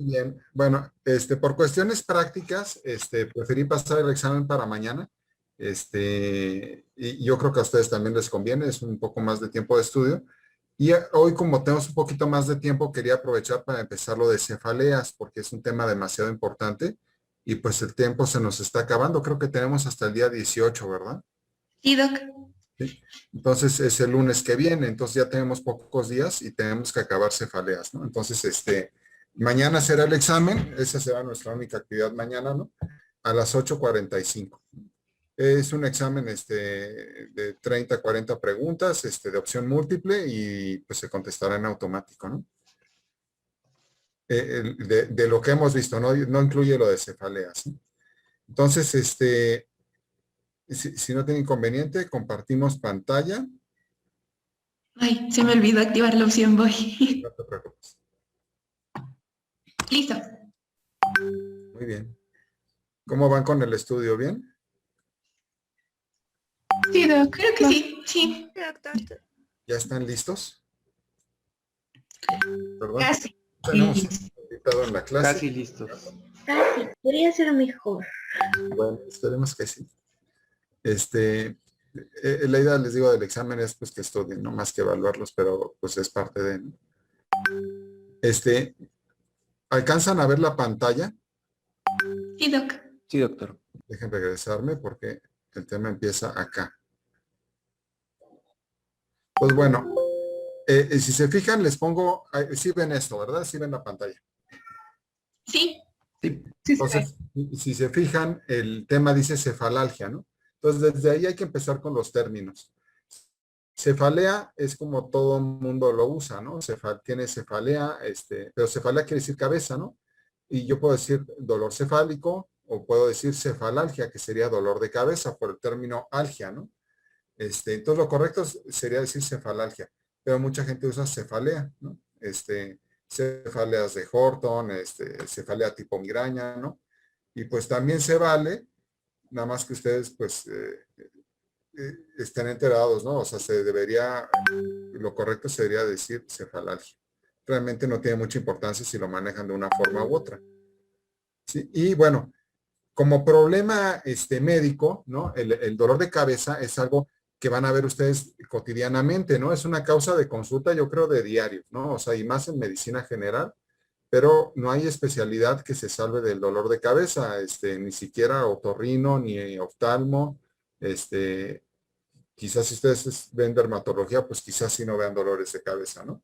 Bien, bueno, por cuestiones prácticas, preferí pasar el examen para mañana. Y yo creo que a ustedes también les conviene, es un poco más de tiempo de estudio. Y hoy, como tenemos un poquito más de tiempo, quería aprovechar para empezar lo de cefaleas, porque es un tema demasiado importante y pues el tiempo se nos está acabando. Creo que tenemos hasta el día 18, ¿verdad? Sí, Doc. Sí. Entonces es el lunes que viene, entonces ya tenemos pocos días y tenemos que acabar cefaleas, ¿no? Entonces, mañana será el examen, esa será nuestra única actividad mañana, ¿no? A las 8:45. Es un examen de 30, 40 preguntas, de opción múltiple y pues se contestará en automático, ¿no? De lo que hemos visto, ¿no? No incluye lo de cefaleas, ¿no? Entonces, si no tiene inconveniente, compartimos pantalla. Ay, se me olvidó activar la opción voy. No te preocupes. Listo. Muy bien. ¿Cómo van con el estudio? ¿Bien? Sí, Doc, creo que sí. Sí, Sí, doctor. ¿Ya están listos? ¿Verdad? casi. Tenemos un invitado en la clase. Casi listos. Casi, podría ser mejor. Bueno, esperemos que sí. La idea, les digo, del examen es pues que estudien, no más que evaluarlos, pero pues es parte de... ¿Alcanzan a ver la pantalla? Sí, Doc. Sí, doctor. Dejen regresarme porque el tema empieza acá. Pues bueno, si se fijan, les pongo, sí ven esto, ¿verdad? Sí ven la pantalla. Sí. Sí. Sí se ve. Entonces, si se fijan, el tema dice cefalalgia, ¿no? Entonces, desde ahí hay que empezar con los términos. Cefalea es como todo el mundo lo usa, ¿no? Tiene cefalea, pero cefalea quiere decir cabeza, ¿no? Y yo puedo decir dolor cefálico o puedo decir cefalalgia, que sería dolor de cabeza por el término algia, ¿no? Entonces lo correcto sería decir cefalalgia, pero mucha gente usa cefalea, ¿no? Cefaleas de Horton, cefalea tipo migraña, ¿no? Y pues también se vale, nada más que ustedes pues estén enterados, ¿no? O sea, lo correcto sería decir cefalalgia. Realmente no tiene mucha importancia si lo manejan de una forma u otra. ¿Sí? Y bueno, como problema médico, ¿no? El dolor de cabeza es algo que van a ver ustedes cotidianamente, ¿no? Es una causa de consulta, yo creo, de diario, ¿no? O sea, y más en medicina general, pero no hay especialidad que se salve del dolor de cabeza, ni siquiera otorrino, ni oftalmo, quizás si ustedes ven dermatología, pues quizás sí no vean dolores de cabeza, ¿no?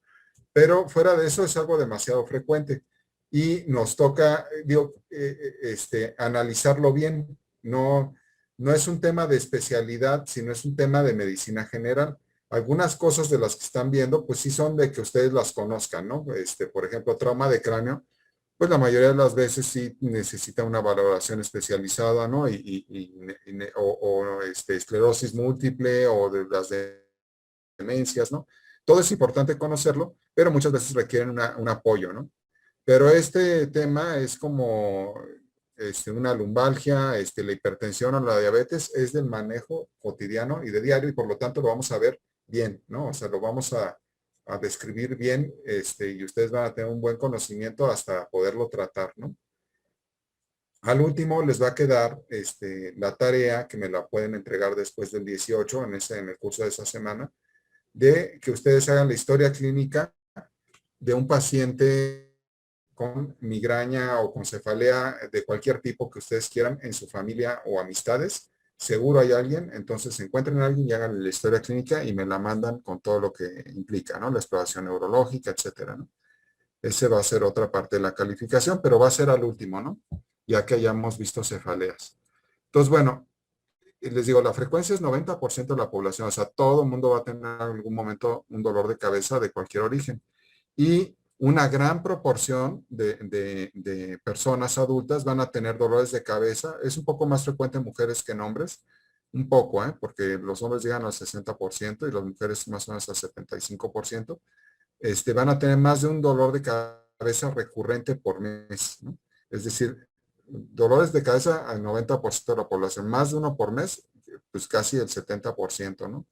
Pero fuera de eso es algo demasiado frecuente y nos toca, analizarlo bien. No, no es un tema de especialidad, sino es un tema de medicina general. Algunas cosas de las que están viendo, pues sí son de que ustedes las conozcan, ¿no? Por ejemplo, trauma de cráneo, pues la mayoría de las veces sí necesita una valoración especializada, ¿no? Esclerosis múltiple o de las demencias, ¿no? Todo es importante conocerlo, pero muchas veces requieren un apoyo, ¿no? Pero este tema es como una lumbalgia, la hipertensión o la diabetes es del manejo cotidiano y de diario y por lo tanto lo vamos a ver bien, ¿no? O sea, lo vamos a describir bien y ustedes van a tener un buen conocimiento hasta poderlo tratar, ¿no? Al último les va a quedar la tarea que me la pueden entregar después del 18 en el curso de esa semana, de que ustedes hagan la historia clínica de un paciente con migraña o con cefalea de cualquier tipo que ustedes quieran en su familia o amistades. Seguro hay alguien, entonces encuentren a alguien y hagan la historia clínica y me la mandan con todo lo que implica, ¿no? La exploración neurológica, etcétera, ¿no? Ese va a ser otra parte de la calificación, pero va a ser al último, ¿no? Ya que hayamos visto cefaleas. Entonces, bueno, les digo, la frecuencia es 90% de la población, o sea, todo el mundo va a tener en algún momento un dolor de cabeza de cualquier origen. Y una gran proporción de personas adultas van a tener dolores de cabeza. Es un poco más frecuente en mujeres que en hombres, un poco, porque los hombres llegan al 60% y las mujeres más o menos al 75%. Van a tener más de un dolor de cabeza recurrente por mes, ¿no? Es decir, dolores de cabeza al 90% de la población, más de uno por mes, pues casi el 70%, ¿no?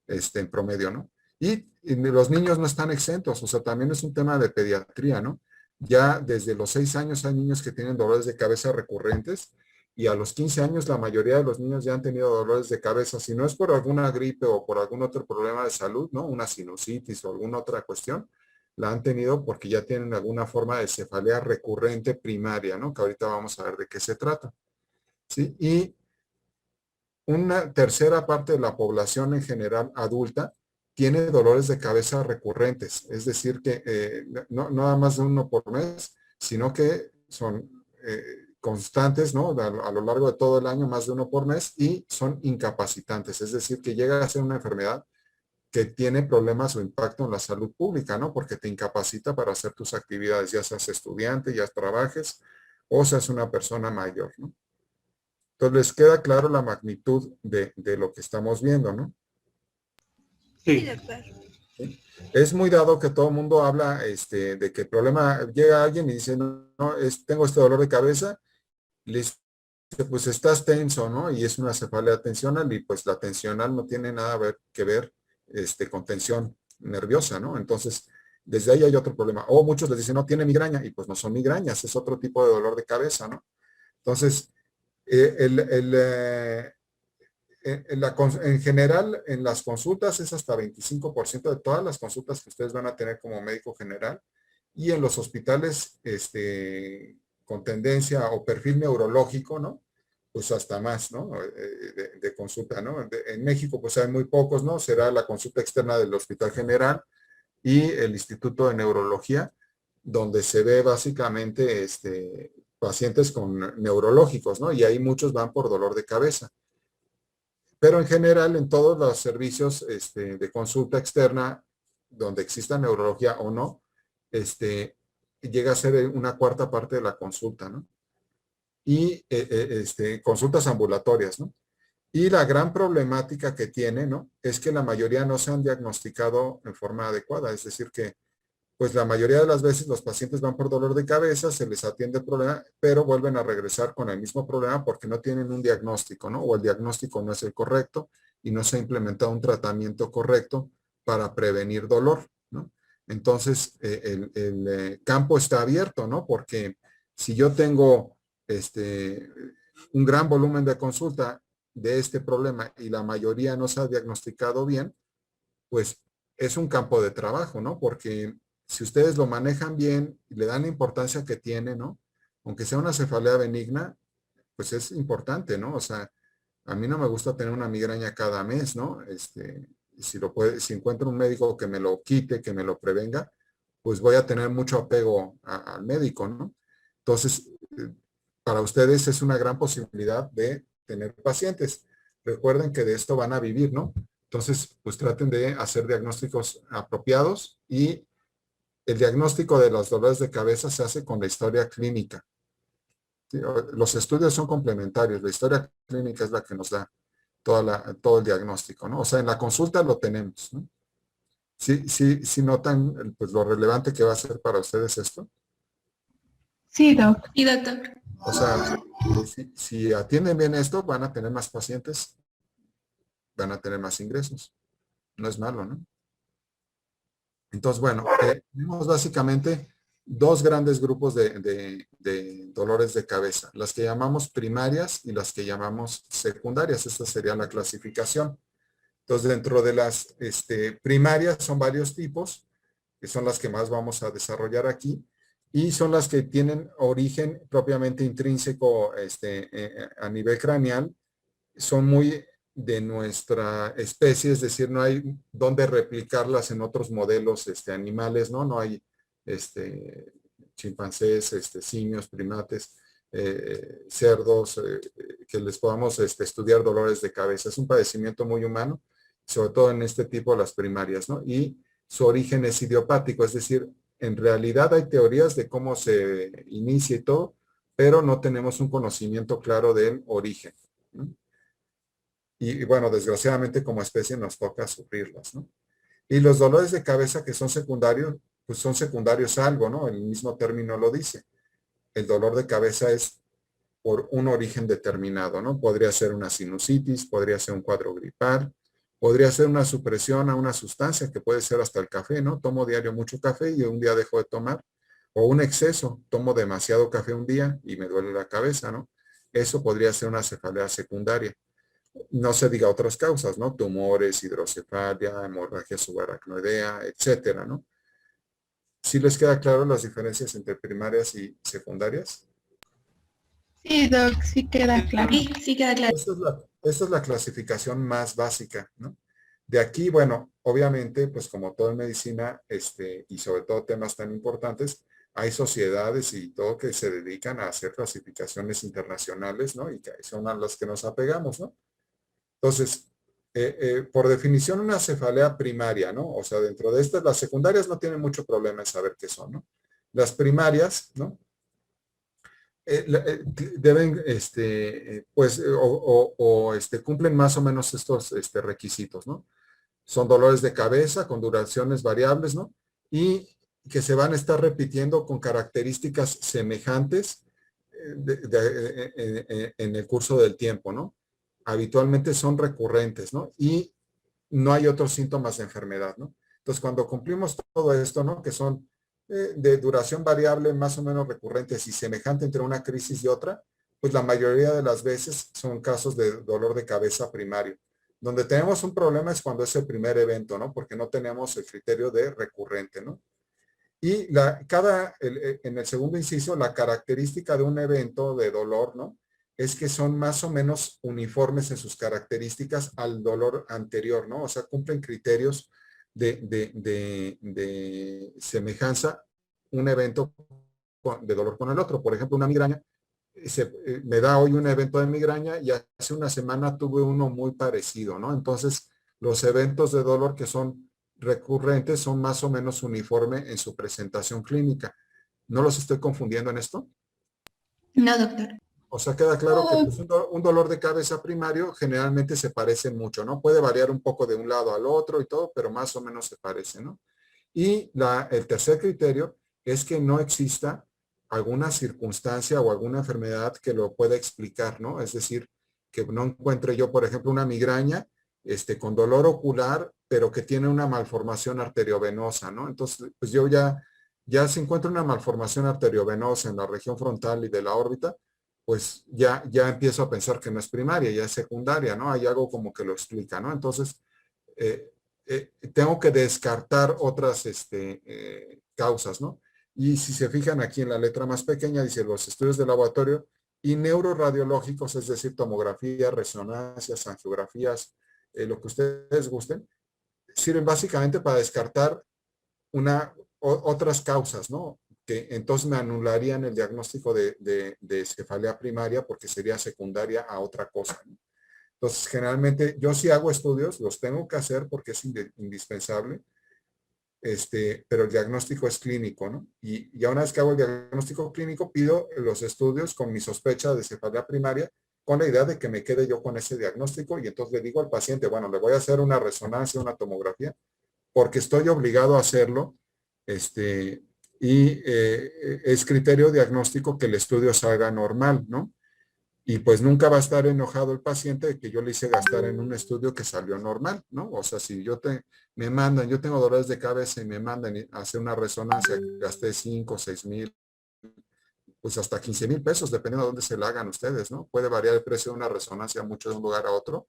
En promedio, ¿no? Y los niños no están exentos, o sea, también es un tema de pediatría, ¿no? Ya desde los 6 años hay niños que tienen dolores de cabeza recurrentes y a los 15 años la mayoría de los niños ya han tenido dolores de cabeza. Si no es por alguna gripe o por algún otro problema de salud, ¿no? Una sinusitis o alguna otra cuestión, la han tenido porque ya tienen alguna forma de cefalea recurrente primaria, ¿no? Que ahorita vamos a ver de qué se trata. ¿Sí? Y una tercera parte de la población en general adulta tiene dolores de cabeza recurrentes, es decir, que no nada más de uno por mes, sino que son constantes, ¿no? A lo largo de todo el año, más de uno por mes, y son incapacitantes, es decir, que llega a ser una enfermedad que tiene problemas o impacto en la salud pública, ¿no? Porque te incapacita para hacer tus actividades, ya seas estudiante, ya trabajes, o seas una persona mayor, ¿no? Entonces, les queda claro la magnitud de lo que estamos viendo, ¿no? Sí, Sí, doctor. ¿Sí? Es muy dado que todo el mundo habla de que el problema, llega alguien y dice, no, no, tengo este dolor de cabeza, y le dice, pues estás tenso, ¿no? Y es una cefalea tensional y pues la tensional no tiene nada que ver con tensión nerviosa, ¿no? Entonces, desde ahí hay otro problema. O muchos les dicen, no, tiene migraña, y pues no son migrañas, es otro tipo de dolor de cabeza, ¿no? Entonces, eh, el, el, eh, en general, en las consultas es hasta 25% de todas las consultas que ustedes van a tener como médico general, y en los hospitales con tendencia o perfil neurológico, ¿no? Pues hasta más, ¿no? De consulta, ¿no? En México, pues hay muy pocos, ¿no? Será la consulta externa del Hospital General y el Instituto de Neurología, donde se ve básicamente pacientes con neurológicos, ¿no? Y ahí muchos van por dolor de cabeza. Pero en general, en todos los servicios de consulta externa, donde exista neurología o no, llega a ser una cuarta parte de la consulta, ¿no? Y consultas ambulatorias, ¿no? Y la gran problemática que tiene, ¿no? Es que la mayoría no se han diagnosticado en forma adecuada, es decir, que pues la mayoría de las veces los pacientes van por dolor de cabeza, se les atiende el problema, pero vuelven a regresar con el mismo problema porque no tienen un diagnóstico, ¿no? O el diagnóstico no es el correcto y no se ha implementado un tratamiento correcto para prevenir dolor, ¿no? Entonces, el campo está abierto, ¿no? Porque si yo tengo un gran volumen de consulta de este problema y la mayoría no se ha diagnosticado bien, pues es un campo de trabajo, ¿no? Porque si ustedes lo manejan bien y le dan la importancia que tiene, ¿no? Aunque sea una cefalea benigna, pues es importante, ¿no? O sea, a mí no me gusta tener una migraña cada mes, ¿no? Si encuentro un médico que me lo quite, que me lo prevenga, pues voy a tener mucho apego al médico, ¿no? Entonces, para ustedes es una gran posibilidad de tener pacientes. Recuerden que de esto van a vivir, ¿no? Entonces, pues traten de hacer diagnósticos apropiados y el diagnóstico de los dolores de cabeza se hace con la historia clínica. ¿Sí? Los estudios son complementarios, la historia clínica es la que nos da todo el diagnóstico, ¿no? O sea, en la consulta lo tenemos, ¿no? Sí notan pues, lo relevante que va a ser para ustedes esto. Sí, doc. sí, doctor. O sea, si atienden bien esto, van a tener más pacientes, van a tener más ingresos. No es malo, ¿no? Entonces, bueno, tenemos básicamente dos grandes grupos de dolores de cabeza, las que llamamos primarias y las que llamamos secundarias. Esta sería la clasificación. Entonces, dentro de las primarias son varios tipos, que son las que más vamos a desarrollar aquí, y son las que tienen origen propiamente intrínseco a nivel craneal, son muy de nuestra especie, es decir, no hay dónde replicarlas en otros modelos animales, ¿no? No hay chimpancés, simios, primates, cerdos, que les podamos estudiar dolores de cabeza. Es un padecimiento muy humano, sobre todo en este tipo, las primarias, ¿no? Y su origen es idiopático, es decir, en realidad hay teorías de cómo se inicia y todo, pero no tenemos un conocimiento claro del origen, ¿no? Y bueno, desgraciadamente como especie nos toca sufrirlas, ¿no? Y los dolores de cabeza que son secundarios, pues son secundarios a algo, ¿no? El mismo término lo dice. El dolor de cabeza es por un origen determinado, ¿no? Podría ser una sinusitis, podría ser un cuadro gripal, podría ser una supresión a una sustancia que puede ser hasta el café, ¿no? Tomo diario mucho café y un día dejo de tomar, O un exceso, tomo demasiado café un día y me duele la cabeza, ¿no? Eso podría ser una cefalea secundaria. No se diga otras causas, ¿no? Tumores, hidrocefalia, hemorragia subaracnoidea, etcétera, ¿no? ¿Sí les queda claro las diferencias entre primarias y secundarias? Sí, Doc, sí queda claro. Sí, sí queda claro. Esa es la clasificación más básica, ¿no? De aquí, bueno, obviamente, pues como todo en medicina, y sobre todo temas tan importantes, hay sociedades y todo que se dedican a hacer clasificaciones internacionales, ¿no? Y que son a las que nos apegamos, ¿no? Entonces, por definición, una cefalea primaria, ¿no? O sea, dentro de estas, las secundarias no tienen mucho problema en saber qué son, ¿no? Las primarias, ¿no? Deben, pues, cumplen más o menos estos requisitos, ¿no? Son dolores de cabeza con duraciones variables, ¿no? Y que se van a estar repitiendo con características semejantes en el curso del tiempo, ¿no? Habitualmente son recurrentes, ¿no? Y no hay otros síntomas de enfermedad, ¿no? Entonces, cuando cumplimos todo esto, ¿no? Que son de duración variable, más o menos recurrentes y semejante entre una crisis y otra, pues la mayoría de las veces son casos de dolor de cabeza primario. Donde tenemos un problema es cuando es el primer evento, ¿no? Porque no tenemos el criterio de recurrente, ¿no? Y en el segundo inciso, la característica de un evento de dolor, ¿no? Es que son más o menos uniformes en sus características al dolor anterior, ¿no? O sea, cumplen criterios de semejanza un evento de dolor con el otro. Por ejemplo, una migraña, me da hoy un evento de migraña y hace una semana tuve uno muy parecido, ¿no? Entonces, los eventos de dolor que son recurrentes son más o menos uniforme en su presentación clínica. ¿No los estoy confundiendo en esto? No, doctor. O sea, queda claro que pues, un dolor de cabeza primario generalmente se parecen mucho, ¿no? Puede variar un poco de un lado al otro y todo, pero más o menos se parece, ¿no? Y el tercer criterio es que no exista alguna circunstancia o alguna enfermedad que lo pueda explicar, ¿no? Es decir, que no encuentre yo, por ejemplo, una migraña con dolor ocular, pero que tiene una malformación arteriovenosa, ¿no? Entonces, pues yo ya si encuentro una malformación arteriovenosa en la región frontal y de la órbita, pues ya empiezo a pensar que no es primaria, ya es secundaria, ¿no? Hay algo como que lo explica, ¿no? Entonces, tengo que descartar otras causas, ¿no? Y si se fijan aquí en la letra más pequeña, dice los estudios de laboratorio y neuroradiológicos, es decir, tomografías, resonancias, angiografías, lo que ustedes gusten, sirven básicamente para descartar otras causas, ¿no? Que entonces me anularían el diagnóstico de cefalea primaria porque sería secundaria a otra cosa, ¿no? Entonces, generalmente yo sí hago estudios, los tengo que hacer porque es indispensable, pero el diagnóstico es clínico, ¿no? Y ya una vez que hago el diagnóstico clínico, pido los estudios con mi sospecha de cefalea primaria, con la idea de que me quede yo con ese diagnóstico y entonces le digo al paciente, bueno, le voy a hacer una resonancia, una tomografía, porque estoy obligado a hacerlo, y es criterio diagnóstico que el estudio salga normal, ¿no? Y pues nunca va a estar enojado el paciente de que yo le hice gastar en un estudio que salió normal, ¿no? O sea, si me mandan, yo tengo dolores de cabeza y me mandan a hacer una resonancia, gasté 5, 6 mil, pues hasta 15 mil pesos, dependiendo de dónde se la hagan ustedes, ¿no? Puede variar el precio de una resonancia mucho de un lugar a otro.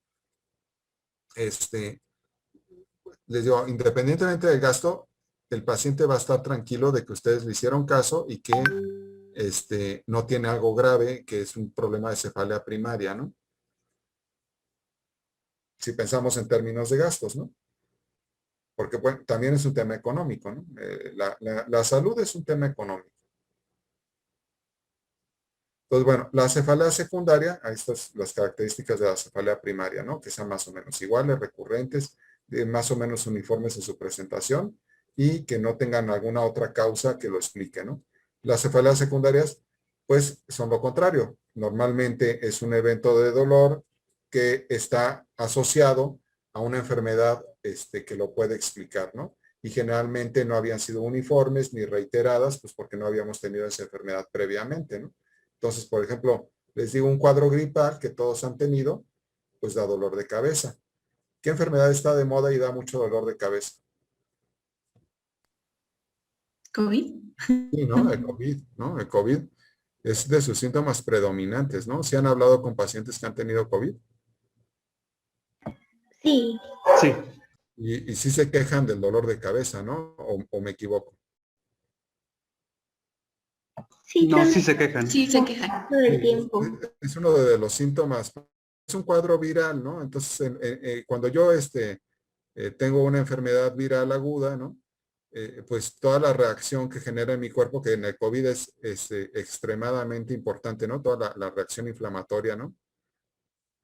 Les digo, independientemente del gasto, el paciente va a estar tranquilo de que ustedes le hicieron caso y que no tiene algo grave, que es un problema de cefalea primaria, ¿no? Si pensamos en términos de gastos, ¿no? Porque bueno, también es un tema económico, ¿no? La salud es un tema económico. Entonces, bueno, la cefalea secundaria, ahí están las características de la cefalea primaria, ¿no? Que sean más o menos iguales, recurrentes, más o menos uniformes en su presentación y que no tengan alguna otra causa que lo explique, ¿no? Las cefaleas secundarias, pues, son lo contrario. Normalmente es un evento de dolor que está asociado a una enfermedad que lo puede explicar, ¿no? Y generalmente no habían sido uniformes ni reiteradas, pues porque no habíamos tenido esa enfermedad previamente, ¿no? Entonces, por ejemplo, les digo un cuadro gripal que todos han tenido, pues da dolor de cabeza. ¿Qué enfermedad está de moda y da mucho dolor de cabeza? ¿COVID? Sí, ¿no? El COVID, ¿no? El COVID es de sus síntomas predominantes, ¿no? ¿Se han hablado con pacientes que han tenido COVID? Sí, Sí. Y sí se quejan del dolor de cabeza, ¿no? O me equivoco. sí, No, sí también se quejan. Sí, se quejan. todo el Sí, tiempo. es uno de los síntomas. Es un cuadro viral, ¿no? Entonces, cuando yo tengo una enfermedad viral aguda, ¿no? Pues toda la reacción que genera en mi cuerpo, que en el COVID es extremadamente importante, ¿no? Toda la reacción inflamatoria, ¿no?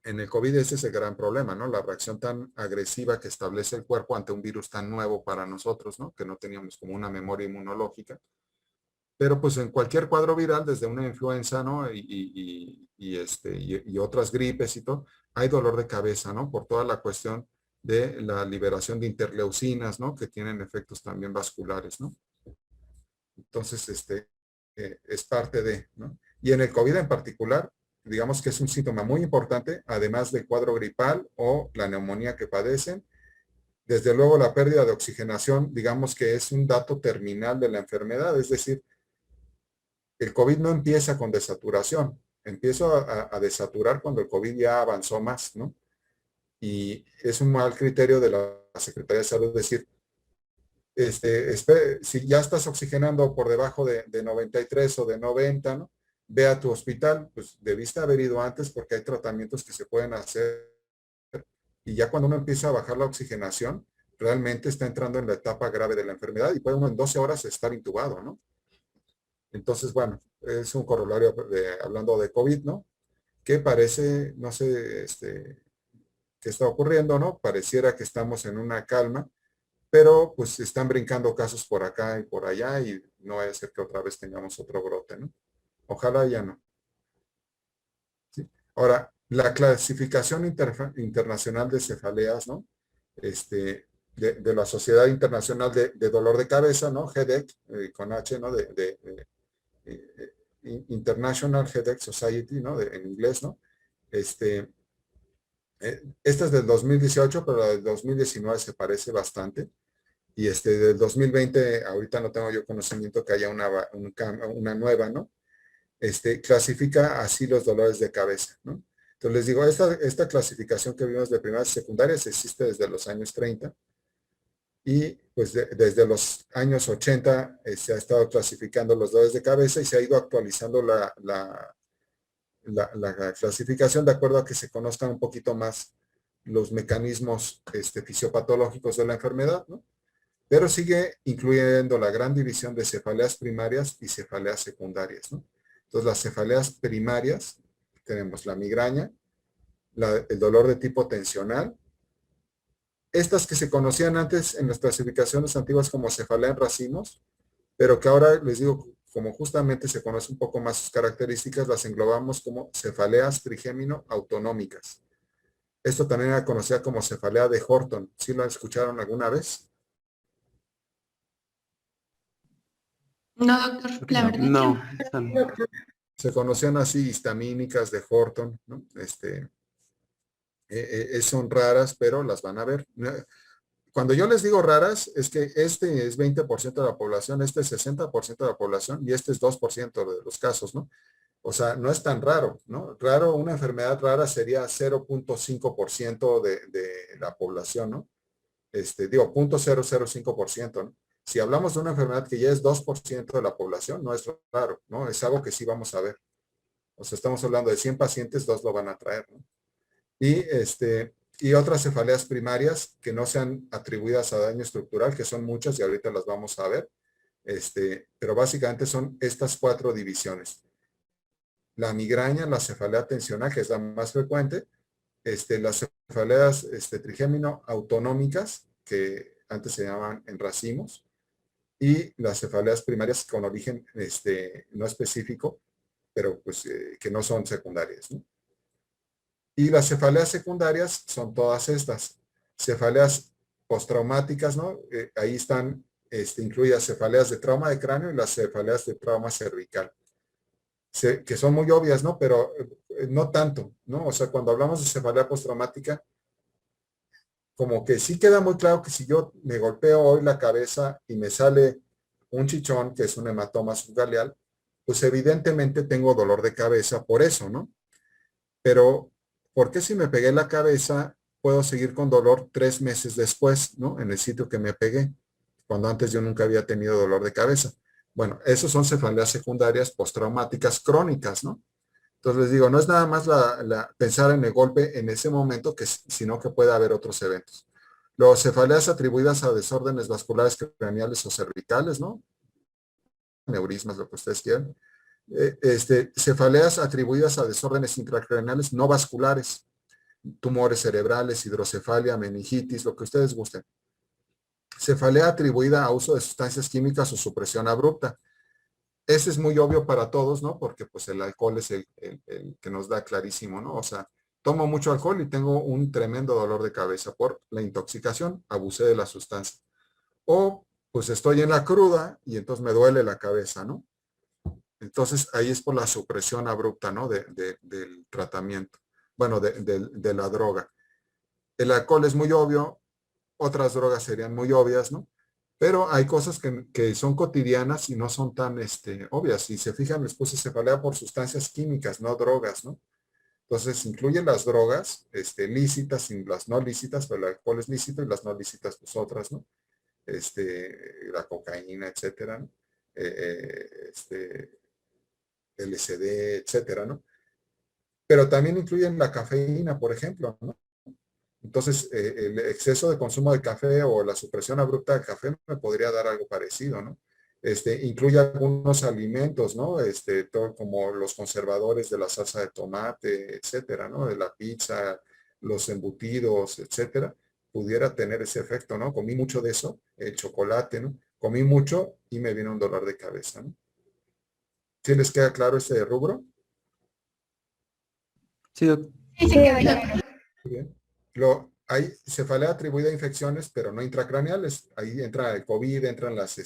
En el COVID ese es el gran problema, ¿no? La reacción tan agresiva que establece el cuerpo ante un virus tan nuevo para nosotros, ¿no? Que no teníamos como una memoria inmunológica. Pero pues en cualquier cuadro viral, desde una influenza, ¿no? Y otras gripes y todo, hay dolor de cabeza, ¿no? Por toda la cuestión de la liberación de interleucinas, ¿no? Que tienen efectos también vasculares, ¿no? Entonces, es parte de, ¿no? Y en el COVID en particular, digamos que es un síntoma muy importante, además del cuadro gripal o la neumonía que padecen. Desde luego la pérdida de oxigenación, digamos que es un dato terminal de la enfermedad, es decir, el COVID no empieza con desaturación, empiezo a desaturar cuando el COVID ya avanzó más, ¿no? Y es un mal criterio de la Secretaría de Salud decir, si ya estás oxigenando por debajo de 93 o de 90, ¿no? Ve a tu hospital, pues debiste haber ido antes porque hay tratamientos que se pueden hacer. Y ya cuando uno empieza a bajar la oxigenación, realmente está entrando en la etapa grave de la enfermedad y puede uno en 12 horas estar intubado, ¿no? Entonces, bueno, es un corolario hablando de COVID, ¿no? Que parece, no sé, qué está ocurriendo, ¿no? Pareciera que estamos en una calma, pero pues están brincando casos por acá y por allá y no va a ser que otra vez tengamos otro brote, ¿no? Ojalá ya no. ¿Sí? Ahora, la clasificación internacional de cefaleas, ¿no? De la Sociedad Internacional de Dolor de Cabeza, ¿no? HEDEC, con H, ¿no? International Headache Society, ¿no? En inglés, ¿no? Esta es del 2018, pero la del 2019 se parece bastante. Y del 2020, ahorita no tengo yo conocimiento que haya una nueva, ¿no? Clasifica así los dolores de cabeza, ¿no? Entonces les digo, esta clasificación que vimos de primarias y secundarias existe desde los años 30 y pues desde los años 80 se ha estado clasificando los dolores de cabeza y se ha ido actualizando la clasificación de acuerdo a que se conozcan un poquito más los mecanismos fisiopatológicos de la enfermedad, ¿no? Pero sigue incluyendo la gran división de cefaleas primarias y cefaleas secundarias, ¿no? Entonces, las cefaleas primarias, tenemos la migraña, el dolor de tipo tensional, estas que se conocían antes en las clasificaciones antiguas como cefalea en racimos, pero que ahora les digo, como justamente se conoce un poco más sus características, las englobamos como cefaleas trigémino autonómicas. Esto también era conocida como cefalea de Horton. ¿Sí lo escucharon alguna vez? No, doctor, la verdad que No, no. esa no. Se conocían así histamínicas de Horton, ¿no? Son raras, pero las van a ver. Cuando yo les digo raras, es que este es 20% de la población, este es 60% de la población y este es 2% de los casos, ¿no? O sea, no es tan raro, ¿no? Raro, una enfermedad rara sería 0.5% de la población, ¿no? Digo, 0.005%, ¿no? Si hablamos de una enfermedad que ya es 2% de la población, no es raro, ¿no? Es algo que sí vamos a ver. O sea, estamos hablando de 100 pacientes, 2 lo van a traer, ¿no? Y otras cefaleas primarias que no sean atribuidas a daño estructural, que son muchas y ahorita las vamos a ver. Pero básicamente son estas 4 divisiones. La migraña, la cefalea tensional, que es la más frecuente, las cefaleas trigémino autonómicas, que antes se llamaban en racimos, y las cefaleas primarias con origen no específico, pero pues que no son secundarias, ¿no? Y las cefaleas secundarias son todas estas. Cefaleas postraumáticas, ¿no? Ahí están incluidas cefaleas de trauma de cráneo y las cefaleas de trauma cervical. Que son muy obvias, ¿no? Pero no tanto, ¿no? O sea, cuando hablamos de cefalea postraumática, como que sí queda muy claro que si yo me golpeo hoy la cabeza y me sale un chichón, que es un hematoma subgaleal, pues evidentemente tengo dolor de cabeza por eso, ¿no? Pero, ¿por qué si me pegué la cabeza puedo seguir con dolor 3 meses después, ¿no? En el sitio que me pegué, cuando antes yo nunca había tenido dolor de cabeza. Bueno, esos son cefaleas secundarias postraumáticas crónicas, ¿no? Entonces les digo, no es nada más pensar en el golpe en ese momento, sino que puede haber otros eventos. Los cefaleas atribuidas a desórdenes vasculares craneales o cervicales, ¿no? Neurismas, lo que ustedes quieran. Cefaleas atribuidas a desórdenes intracraneales no vasculares, tumores cerebrales, hidrocefalia, meningitis, lo que ustedes gusten. Cefalea atribuida a uso de sustancias químicas o supresión abrupta. Ese es muy obvio para todos, ¿no? Porque pues el alcohol es el que nos da clarísimo, ¿no? O sea, tomo mucho alcohol y tengo un tremendo dolor de cabeza por la intoxicación, abusé de la sustancia. O pues estoy en la cruda y entonces me duele la cabeza, ¿no? Entonces ahí es por la supresión abrupta, ¿no? Del tratamiento. Bueno, de la droga. El alcohol es muy obvio, otras drogas serían muy obvias, ¿no? Pero hay cosas que son cotidianas y no son tan obvias. Si se fijan, les puse cefalea por sustancias químicas, no drogas, ¿no? Entonces, incluyen las drogas lícitas y las no lícitas, pero el alcohol es lícito y las no lícitas, pues otras, ¿no? La cocaína, etcétera, ¿no? LSD, etcétera, ¿no? Pero también incluyen la cafeína, por ejemplo, ¿no? Entonces, el exceso de consumo de café o la supresión abrupta del café me podría dar algo parecido, ¿no? Incluye algunos alimentos, ¿no? Todo como los conservadores de la salsa de tomate, etcétera, ¿no? De la pizza, los embutidos, etcétera, pudiera tener ese efecto, ¿no? Comí mucho de eso, el chocolate, ¿no? Comí mucho y me vino un dolor de cabeza, ¿no? ¿Sí les queda claro este rubro? Sí, doc. Sí, sí, queda claro. Muy bien. Hay cefalea atribuida a infecciones, pero no intracraneales. Ahí entra el COVID, entran las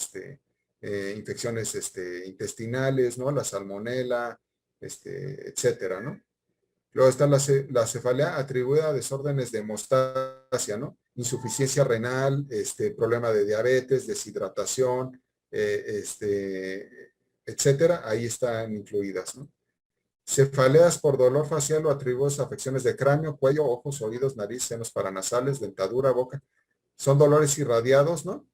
infecciones intestinales, ¿no? La salmonela, etcétera, ¿no? Luego está la cefalea atribuida a desórdenes de hemostasia, ¿no? Insuficiencia renal, problema de diabetes, deshidratación, etcétera. Ahí están incluidas, ¿no? Cefaleas por dolor facial o atribuidos a afecciones de cráneo, cuello, ojos, oídos, nariz, senos paranasales, dentadura, boca. Son dolores irradiados, ¿no?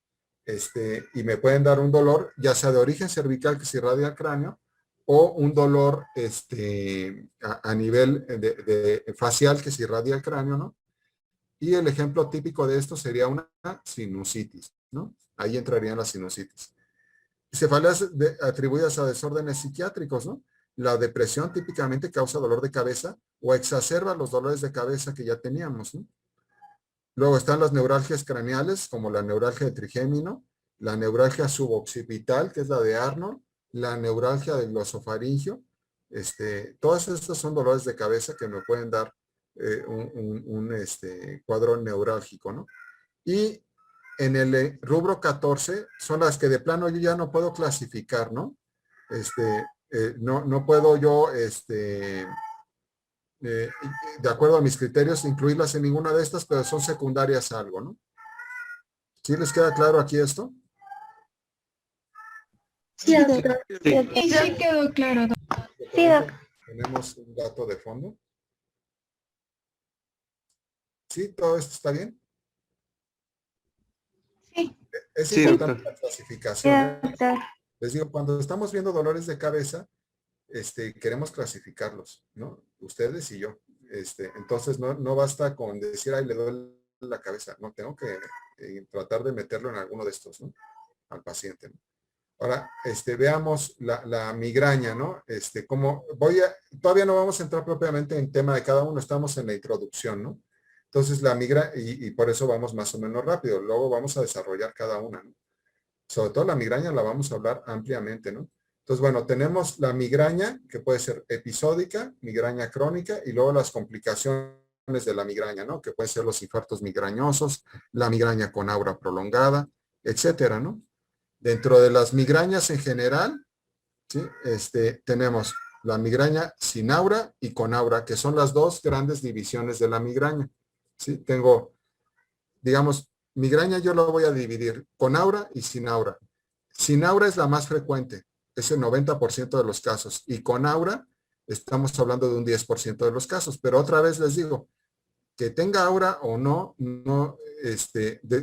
Y me pueden dar un dolor, ya sea de origen cervical que se irradia al cráneo, o un dolor a nivel facial que se irradia al cráneo, ¿no? Y el ejemplo típico de esto sería una sinusitis, ¿no? Ahí entrarían las sinusitis. Cefaleas atribuidas a desórdenes psiquiátricos, ¿no? La depresión típicamente causa dolor de cabeza o exacerba los dolores de cabeza que ya teníamos, ¿no? Luego están las neuralgias craneales, como la neuralgia de trigémino, la neuralgia suboccipital, que es la de Arnold, la neuralgia del glosofaringio. Todas estas son dolores de cabeza que me pueden dar un cuadro neurálgico, ¿no? Y en el rubro 14 son las que de plano yo ya no puedo clasificar, ¿no? No puedo yo, de acuerdo a mis criterios, incluirlas en ninguna de estas, pero son secundarias a algo, ¿no? ¿Sí les queda claro aquí esto? Sí, doctor. Sí. Sí, sí quedó claro, doctor. Sí, doc. Tenemos un dato de fondo. ¿Sí? ¿Todo esto está bien? Sí. Es Sí, importante doctor. la clasificación. Les digo, cuando estamos viendo dolores de cabeza, queremos clasificarlos, ¿no? Ustedes y yo. Entonces no basta con decir, ay, le duele la cabeza. No, tengo que tratar de meterlo en alguno de estos, ¿no? Al paciente, ¿no? Ahora, veamos la migraña, ¿no? Todavía no vamos a entrar propiamente en tema de cada uno, estamos en la introducción, ¿no? Entonces la migraña, y por eso vamos más o menos rápido, luego vamos a desarrollar cada una, ¿no? Sobre todo la migraña la vamos a hablar ampliamente, ¿no? Entonces, bueno, tenemos la migraña, que puede ser episódica, migraña crónica, y luego las complicaciones de la migraña, ¿no? Que pueden ser los infartos migrañosos, la migraña con aura prolongada, etcétera, ¿no? Dentro de las migrañas en general, ¿sí? Tenemos la migraña sin aura y con aura, que son las dos grandes divisiones de la migraña, ¿sí? Tengo, digamos, migraña yo lo voy a dividir con aura y sin aura. Sin aura es la más frecuente, es el 90% de los casos, y con aura estamos hablando de un 10% de los casos, pero otra vez les digo, que tenga aura o no,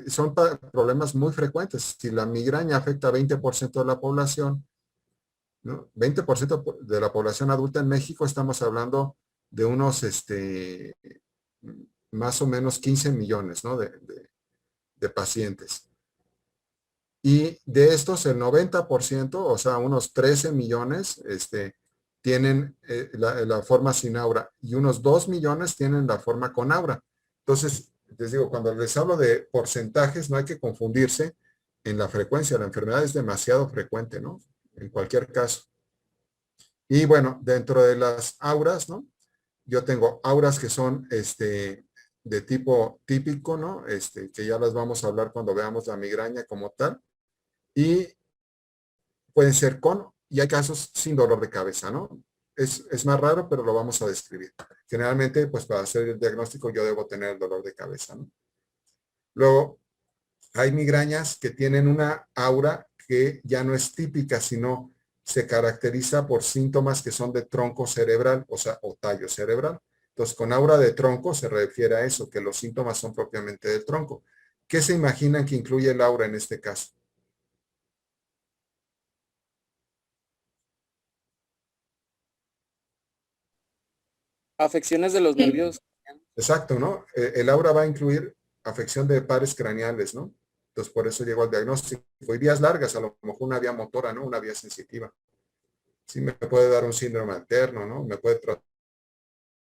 son problemas muy frecuentes. Si la migraña afecta a 20% de la población, ¿no? 20% de la población adulta en México, estamos hablando de unos, más o menos 15 millones, ¿no? de pacientes. Y de estos, el 90%, o sea, unos 13 millones, tienen la forma sin aura, y unos 2 millones tienen la forma con aura. Entonces, les digo, cuando les hablo de porcentajes, no hay que confundirse en la frecuencia. La enfermedad es demasiado frecuente, ¿no? En cualquier caso. Y bueno, dentro de las auras, ¿no? Yo tengo auras que son de tipo típico, ¿no? Que ya las vamos a hablar cuando veamos la migraña como tal. Y pueden ser con, y hay casos sin dolor de cabeza, ¿no? Es más raro, pero lo vamos a describir. Generalmente, pues para hacer el diagnóstico yo debo tener el dolor de cabeza, ¿no? Luego, hay migrañas que tienen una aura que ya no es típica, sino se caracteriza por síntomas que son de tronco cerebral, o sea, o tallo cerebral. Entonces, con aura de tronco se refiere a eso, que los síntomas son propiamente del tronco. ¿Qué se imaginan que incluye el aura en este caso? Afecciones de los nervios. Exacto, ¿no? El aura va a incluir afección de pares craneales, ¿no? Entonces, por eso llegó al diagnóstico. Y vías largas, a lo mejor una vía motora, ¿no? Una vía sensitiva. Sí me puede dar un síndrome alterno, ¿no? Me puede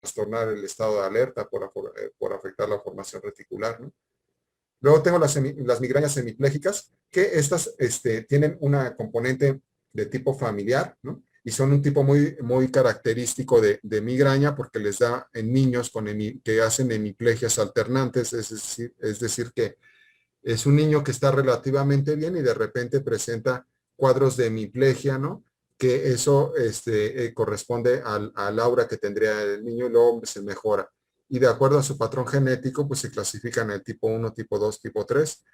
trastornar el estado de alerta por afectar la formación reticular, ¿no? Luego tengo las migrañas hemiplégicas, que estas tienen una componente de tipo familiar, ¿no? Y son un tipo muy, muy característico de migraña porque les da en niños que hacen hemiplegias alternantes, es decir, que es un niño que está relativamente bien y de repente presenta cuadros de hemiplegia, ¿no? Que eso corresponde al aura que tendría el niño y luego se mejora. Y de acuerdo a su patrón genético, pues se clasifican el tipo 1, tipo 2, tipo 3,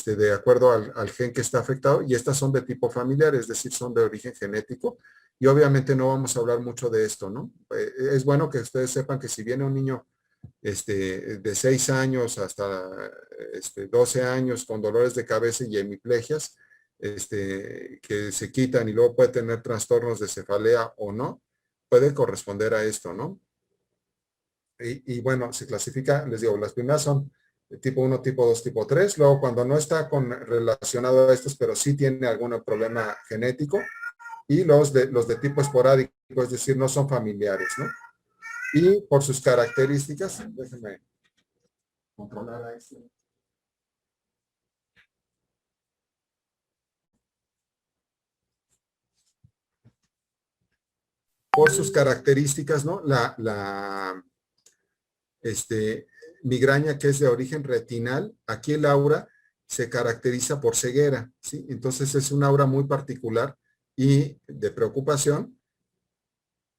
de acuerdo al gen que está afectado, y estas son de tipo familiar, es decir, son de origen genético, y obviamente no vamos a hablar mucho de esto, ¿no? Es bueno que ustedes sepan que si viene un niño de 6 años hasta 12 años con dolores de cabeza y hemiplegias, que se quitan y luego puede tener trastornos de cefalea o no, puede corresponder a esto, ¿no? Y bueno, se clasifica, les digo, las primeras son tipo 1, tipo 2, tipo 3, luego cuando no está relacionado a estos, pero sí tiene algún problema genético, y los de tipo esporádico, es decir, no son familiares, ¿no? Y por sus características, déjenme controlar a este. Por sus características, ¿no? Este, migraña que es de origen retinal, aquí el aura se caracteriza por ceguera, ¿sí? Entonces es un aura muy particular y de preocupación.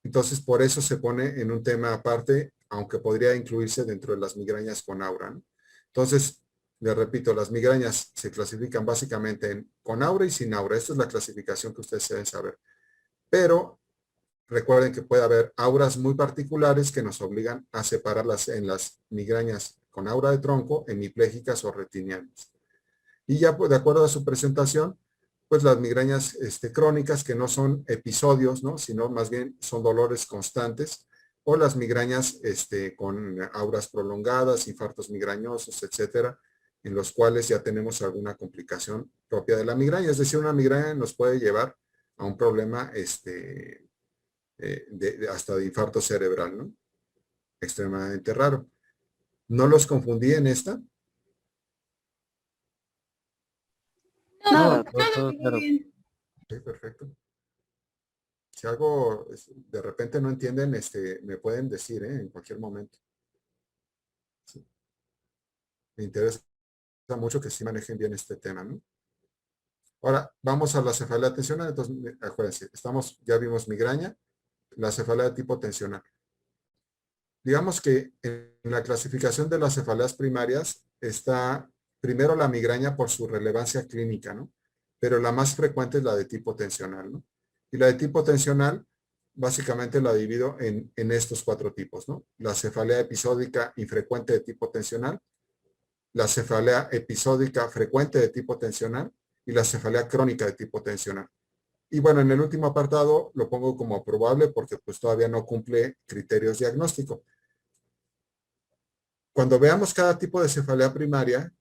Entonces por eso se pone en un tema aparte, aunque podría incluirse dentro de las migrañas con aura, ¿no? Entonces, le repito, las migrañas se clasifican básicamente en con aura y sin aura. Esta es la clasificación que ustedes deben saber. Pero recuerden que puede haber auras muy particulares que nos obligan a separarlas en las migrañas con aura de tronco, hemiplégicas o retinianas. Y ya pues, de acuerdo a su presentación, pues las migrañas crónicas que no son episodios, ¿no? Sino más bien son dolores constantes, o las migrañas con auras prolongadas, infartos migrañosos, etcétera, en los cuales ya tenemos alguna complicación propia de la migraña. Es decir, una migraña nos puede llevar a un problema hasta de infarto cerebral, ¿no? Extremadamente raro. ¿No los confundí en esta? No, Todo muy claro. bien. Sí, perfecto. Si algo de repente no entienden, me pueden decir, en cualquier momento. Sí. Me interesa mucho que sí manejen bien este tema, ¿no? Ahora, vamos a la cefalea tensional. Entonces, acuérdense, ya vimos migraña, la cefalea de tipo tensional. Digamos que en la clasificación de las cefaleas primarias está primero la migraña por su relevancia clínica, ¿no? pero la más frecuente es la de tipo tensional, ¿no? Y la de tipo tensional, básicamente la divido en estos 4 tipos, ¿no? La cefalea episódica infrecuente de tipo tensional, la cefalea episódica frecuente de tipo tensional y la cefalea crónica de tipo tensional. Y bueno, en el último apartado lo pongo como probable porque pues todavía no cumple criterios diagnósticos. Cuando veamos cada tipo de cefalea primaria,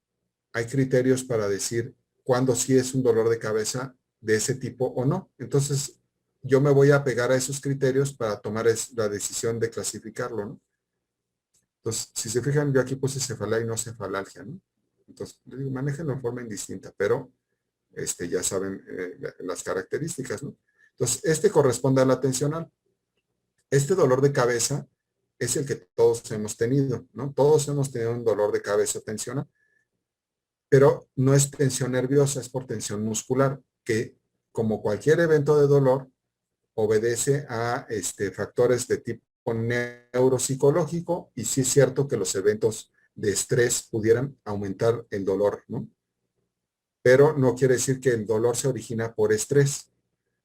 hay criterios para decir cuándo sí es un dolor de cabeza de ese tipo o no. Entonces, yo me voy a pegar a esos criterios para tomar la decisión de clasificarlo, ¿no? Entonces, si se fijan, yo aquí puse cefalea y no cefalalgia, ¿no? Entonces, manéjenlo en forma indistinta, pero ya saben las características, ¿no? Entonces, este corresponde a la tensional. Este dolor de cabeza es el que todos hemos tenido, ¿no? Todos hemos tenido un dolor de cabeza tensional, pero no es tensión nerviosa, es por tensión muscular, que como cualquier evento de dolor, obedece a factores de tipo neuropsicológico, y sí es cierto que los eventos de estrés pudieran aumentar el dolor, ¿no? Pero no quiere decir que el dolor se origina por estrés,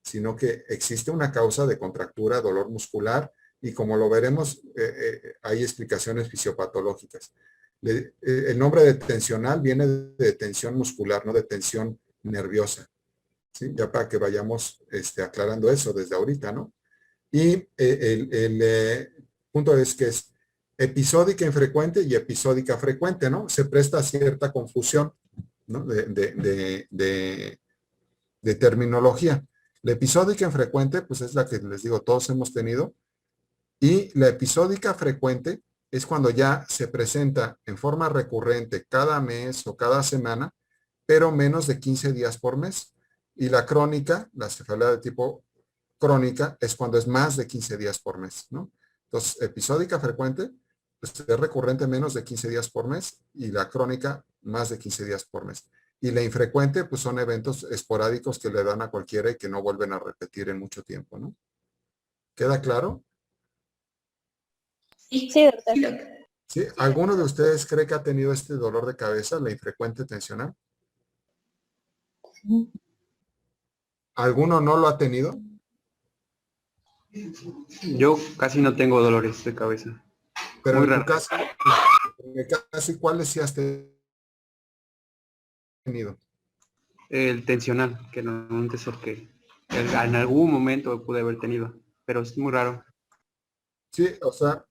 sino que existe una causa de contractura, dolor muscular, y como lo veremos, hay explicaciones fisiopatológicas. El nombre de tensional viene de tensión muscular, no de tensión nerviosa, ¿sí? Ya para que vayamos aclarando eso desde ahorita, ¿no? Y el punto es que es episódica infrecuente y episódica frecuente, ¿no? Se presta a cierta confusión, ¿no? De terminología. La episódica infrecuente, pues es la que les digo, todos hemos tenido, y la episódica frecuente es cuando ya se presenta en forma recurrente cada mes o cada semana, pero menos de 15 días por mes. Y la crónica, la cefalea de tipo crónica, es cuando es más de 15 días por mes, ¿no? Entonces, episódica frecuente, pues es recurrente menos de 15 días por mes, y la crónica más de 15 días por mes. Y la infrecuente, pues son eventos esporádicos que le dan a cualquiera y que no vuelven a repetir en mucho tiempo, ¿no? ¿Queda claro? Sí, Sí, doctor. sí, doc. ¿Sí? ¿Alguno de ustedes cree que ha tenido este dolor de cabeza, la infrecuente tensional? ¿Alguno no lo ha tenido? Yo casi no tengo dolores de cabeza. Pero Muy en tu raro. caso, ¿cuáles sí has tenido? El tensional, que normalmente es el que en algún momento pude haber tenido, pero es muy raro. Sí, o sea,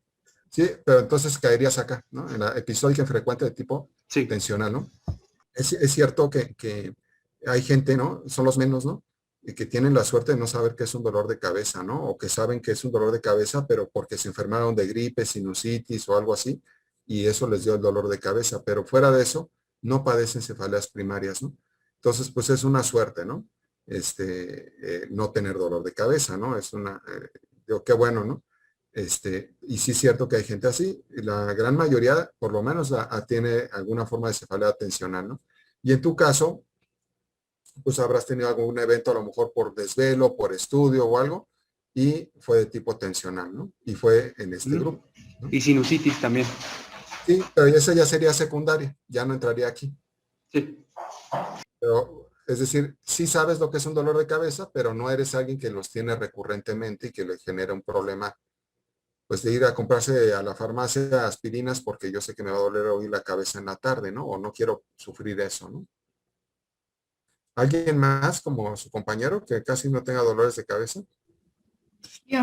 sí, pero entonces caerías acá, ¿no? En la episódica infrecuente de tipo Sí, tensional, ¿no? Es cierto que hay gente, ¿no? Son los menos, ¿no? Y que tienen la suerte de no saber qué es un dolor de cabeza, ¿no? O que saben que es un dolor de cabeza, pero porque se enfermaron de gripe, sinusitis o algo así, y eso les dio el dolor de cabeza. Pero fuera de eso, no padecen cefaleas primarias, ¿no? Entonces, pues es una suerte, ¿no? No tener dolor de cabeza, ¿no? Es una, digo, qué bueno, ¿no? Y sí es cierto que hay gente así, y la gran mayoría, por lo menos, tiene alguna forma de cefalea tensional, ¿no? Y en tu caso, pues habrás tenido algún evento, a lo mejor por desvelo, por estudio o algo, y fue de tipo tensional, ¿no? Y fue en este grupo, ¿no? y sinusitis también. Sí, pero esa ya sería secundaria, ya no entraría aquí. Sí, Pero, es decir, sí sabes lo que es un dolor de cabeza, pero no eres alguien que los tiene recurrentemente y que le genera un problema, pues de ir a comprarse a la farmacia aspirinas porque yo sé que me va a doler hoy la cabeza en la tarde, ¿no? O no quiero sufrir eso, ¿no? ¿Alguien más como su compañero que casi no tenga dolores de cabeza? Yo.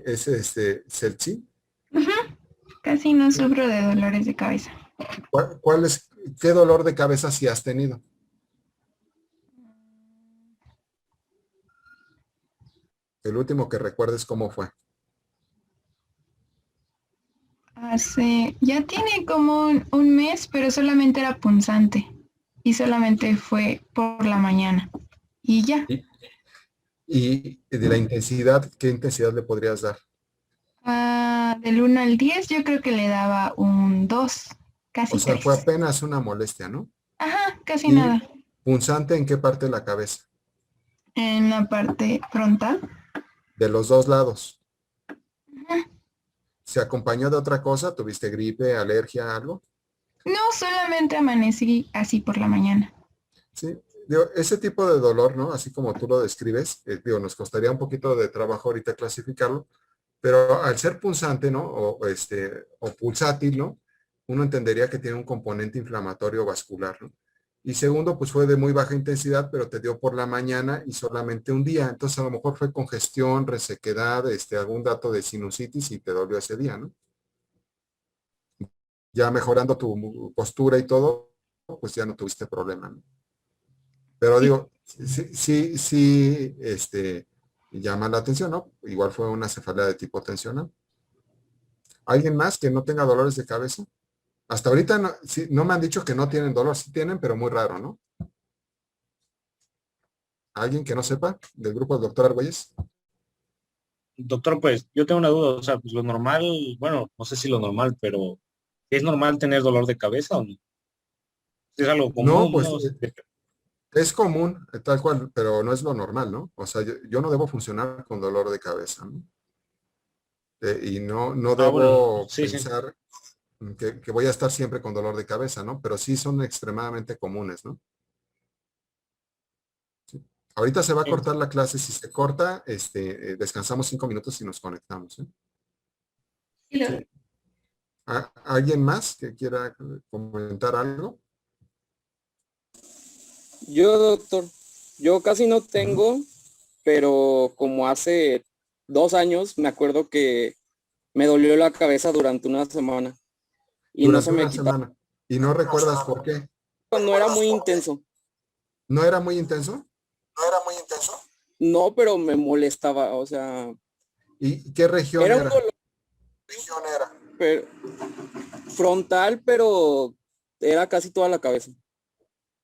Es Celsi. Ujú. Casi no sufro de dolores de cabeza. ¿Qué dolor de cabeza sí has tenido? El último que recuerdes, ¿cómo fue? Ya tiene como un mes, pero solamente era punzante. Y solamente fue por la mañana. Y ya. ¿Y, y de la intensidad, qué intensidad le podrías dar? Del 1 al 10 yo creo que le daba un 2, O casi sea, fue 3. apenas una molestia, ¿no? Ajá, casi ¿Y nada. punzante en qué parte de la cabeza? En la parte frontal. De los dos lados. Ajá. ¿Se acompañó de otra cosa? ¿Tuviste gripe, alergia, algo? No, solamente amanecí así por la mañana. Sí, digo, ese tipo de dolor, ¿no? Así como tú lo describes, digo, nos costaría un poquito de trabajo ahorita clasificarlo, pero al ser punzante, ¿no? O pulsátil, ¿no? Uno entendería que tiene un componente inflamatorio vascular, ¿no? Y segundo, pues fue de muy baja intensidad, pero te dio por la mañana y solamente un día. Entonces a lo mejor fue congestión, resequedad, algún dato de sinusitis y te dolió ese día, ¿no? Ya mejorando tu postura y todo, pues ya no tuviste problema, ¿no? Pero Sí. digo, sí, sí, sí, llama la atención, ¿no? Igual fue una cefalea de tipo tensional. ¿Alguien más que no tenga dolores de cabeza? Hasta ahorita no, sí, no me han dicho que no tienen dolor, sí tienen, pero muy raro, ¿no? ¿Alguien que no sepa del grupo del doctor Argüelles? Doctor, pues yo tengo una duda, o sea, pues lo normal, bueno, no sé si lo normal, pero ¿es normal tener dolor de cabeza o no? Es algo No, común, pues ¿no? es común, tal cual, pero no es lo normal, ¿no? O sea, yo no debo funcionar con dolor de cabeza, ¿no? Y no Ah, bueno, debo sí, sí. pensar que voy a estar siempre con dolor de cabeza, ¿no? Pero sí son extremadamente comunes, ¿no? Sí. Ahorita se va a Sí. cortar la clase. Si se corta, descansamos 5 minutos y nos conectamos, ¿eh? Sí. ¿Alguien más que quiera comentar algo? Yo, doctor, yo casi no Ujú. tengo, pero como hace 2 años me acuerdo que me dolió la cabeza durante una semana y no se Durante me una quitaba. semana. ¿Y no recuerdas por qué? No era muy intenso, ¿No era muy intenso? no, pero me molestaba, o sea, ¿Y qué región era un era? dolor frontal, pero era casi toda la cabeza.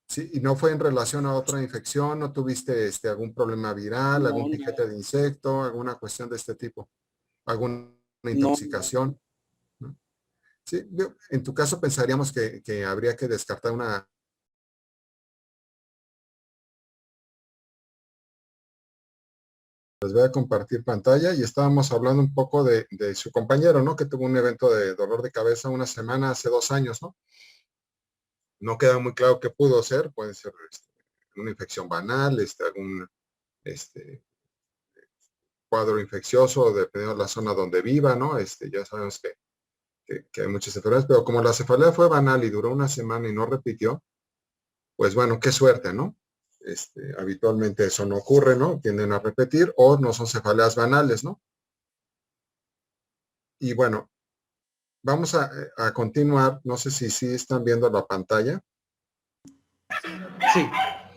Sí, ¿y no fue en relación a otra infección? ¿No tuviste algún problema viral, No, algún no, piquete de insecto, alguna cuestión de este tipo? ¿Alguna no, intoxicación? ¿No? Sí, en tu caso pensaríamos que habría que descartar una. Les voy a compartir pantalla y estábamos hablando un poco de su compañero, ¿no? Que tuvo un evento de dolor de cabeza una semana hace 2 años, ¿no? No queda muy claro qué pudo ser, puede ser una infección banal, algún este, cuadro infeccioso, dependiendo de la zona donde viva, ¿no? Ya sabemos que hay muchas enfermedades, pero como la cefalea fue banal y duró una semana y no repitió, pues bueno, qué suerte, ¿no? Habitualmente eso no ocurre, ¿no? Tienden a repetir o no son cefaleas banales, ¿no? Y bueno, vamos a continuar. No sé si sí están viendo la pantalla. Sí,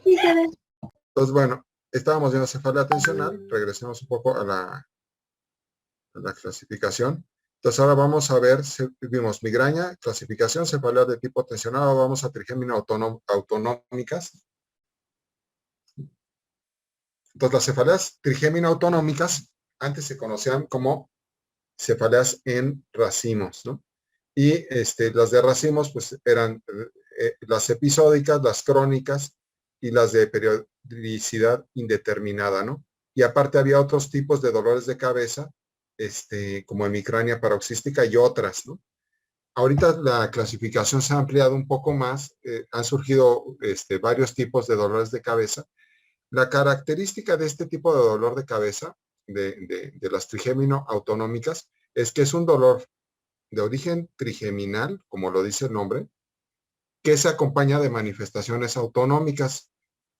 Entonces, bueno, estábamos viendo cefalea tensional. Regresemos un poco a la clasificación. Entonces, ahora vamos a ver, vimos migraña, clasificación, cefalea de tipo tensional. Ahora vamos a trigémino autonómicas. Entonces, las cefaleas trigémino autonómicas antes se conocían como cefaleas en racimos, ¿no? Y las de racimos, pues eran las episódicas, las crónicas y las de periodicidad indeterminada, ¿no? Y aparte había otros tipos de dolores de cabeza, como hemicrania paroxística y otras, ¿no? Ahorita la clasificación se ha ampliado un poco más, han surgido varios tipos de dolores de cabeza. La característica de este tipo de dolor de cabeza, de las trigémino autonómicas, es que es un dolor de origen trigeminal, como lo dice el nombre, que se acompaña de manifestaciones autonómicas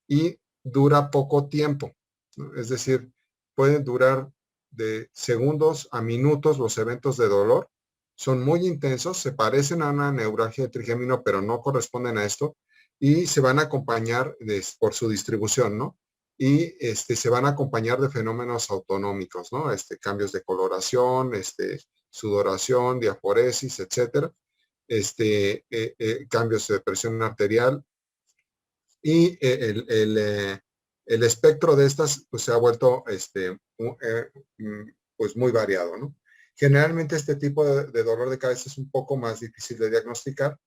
y dura poco tiempo, ¿no? Es decir, pueden durar de segundos a minutos los eventos de dolor. Son muy intensos, se parecen a una neuralgia de trigémino, pero no corresponden a esto y se van a acompañar por su distribución, ¿no? Y se van a acompañar de fenómenos autonómicos, ¿no? Cambios de coloración, sudoración, diaforesis, etcétera. Cambios de presión arterial y el espectro de estas pues, se ha vuelto pues muy variado, ¿no? Generalmente este tipo de dolor de cabeza es un poco más difícil de diagnosticar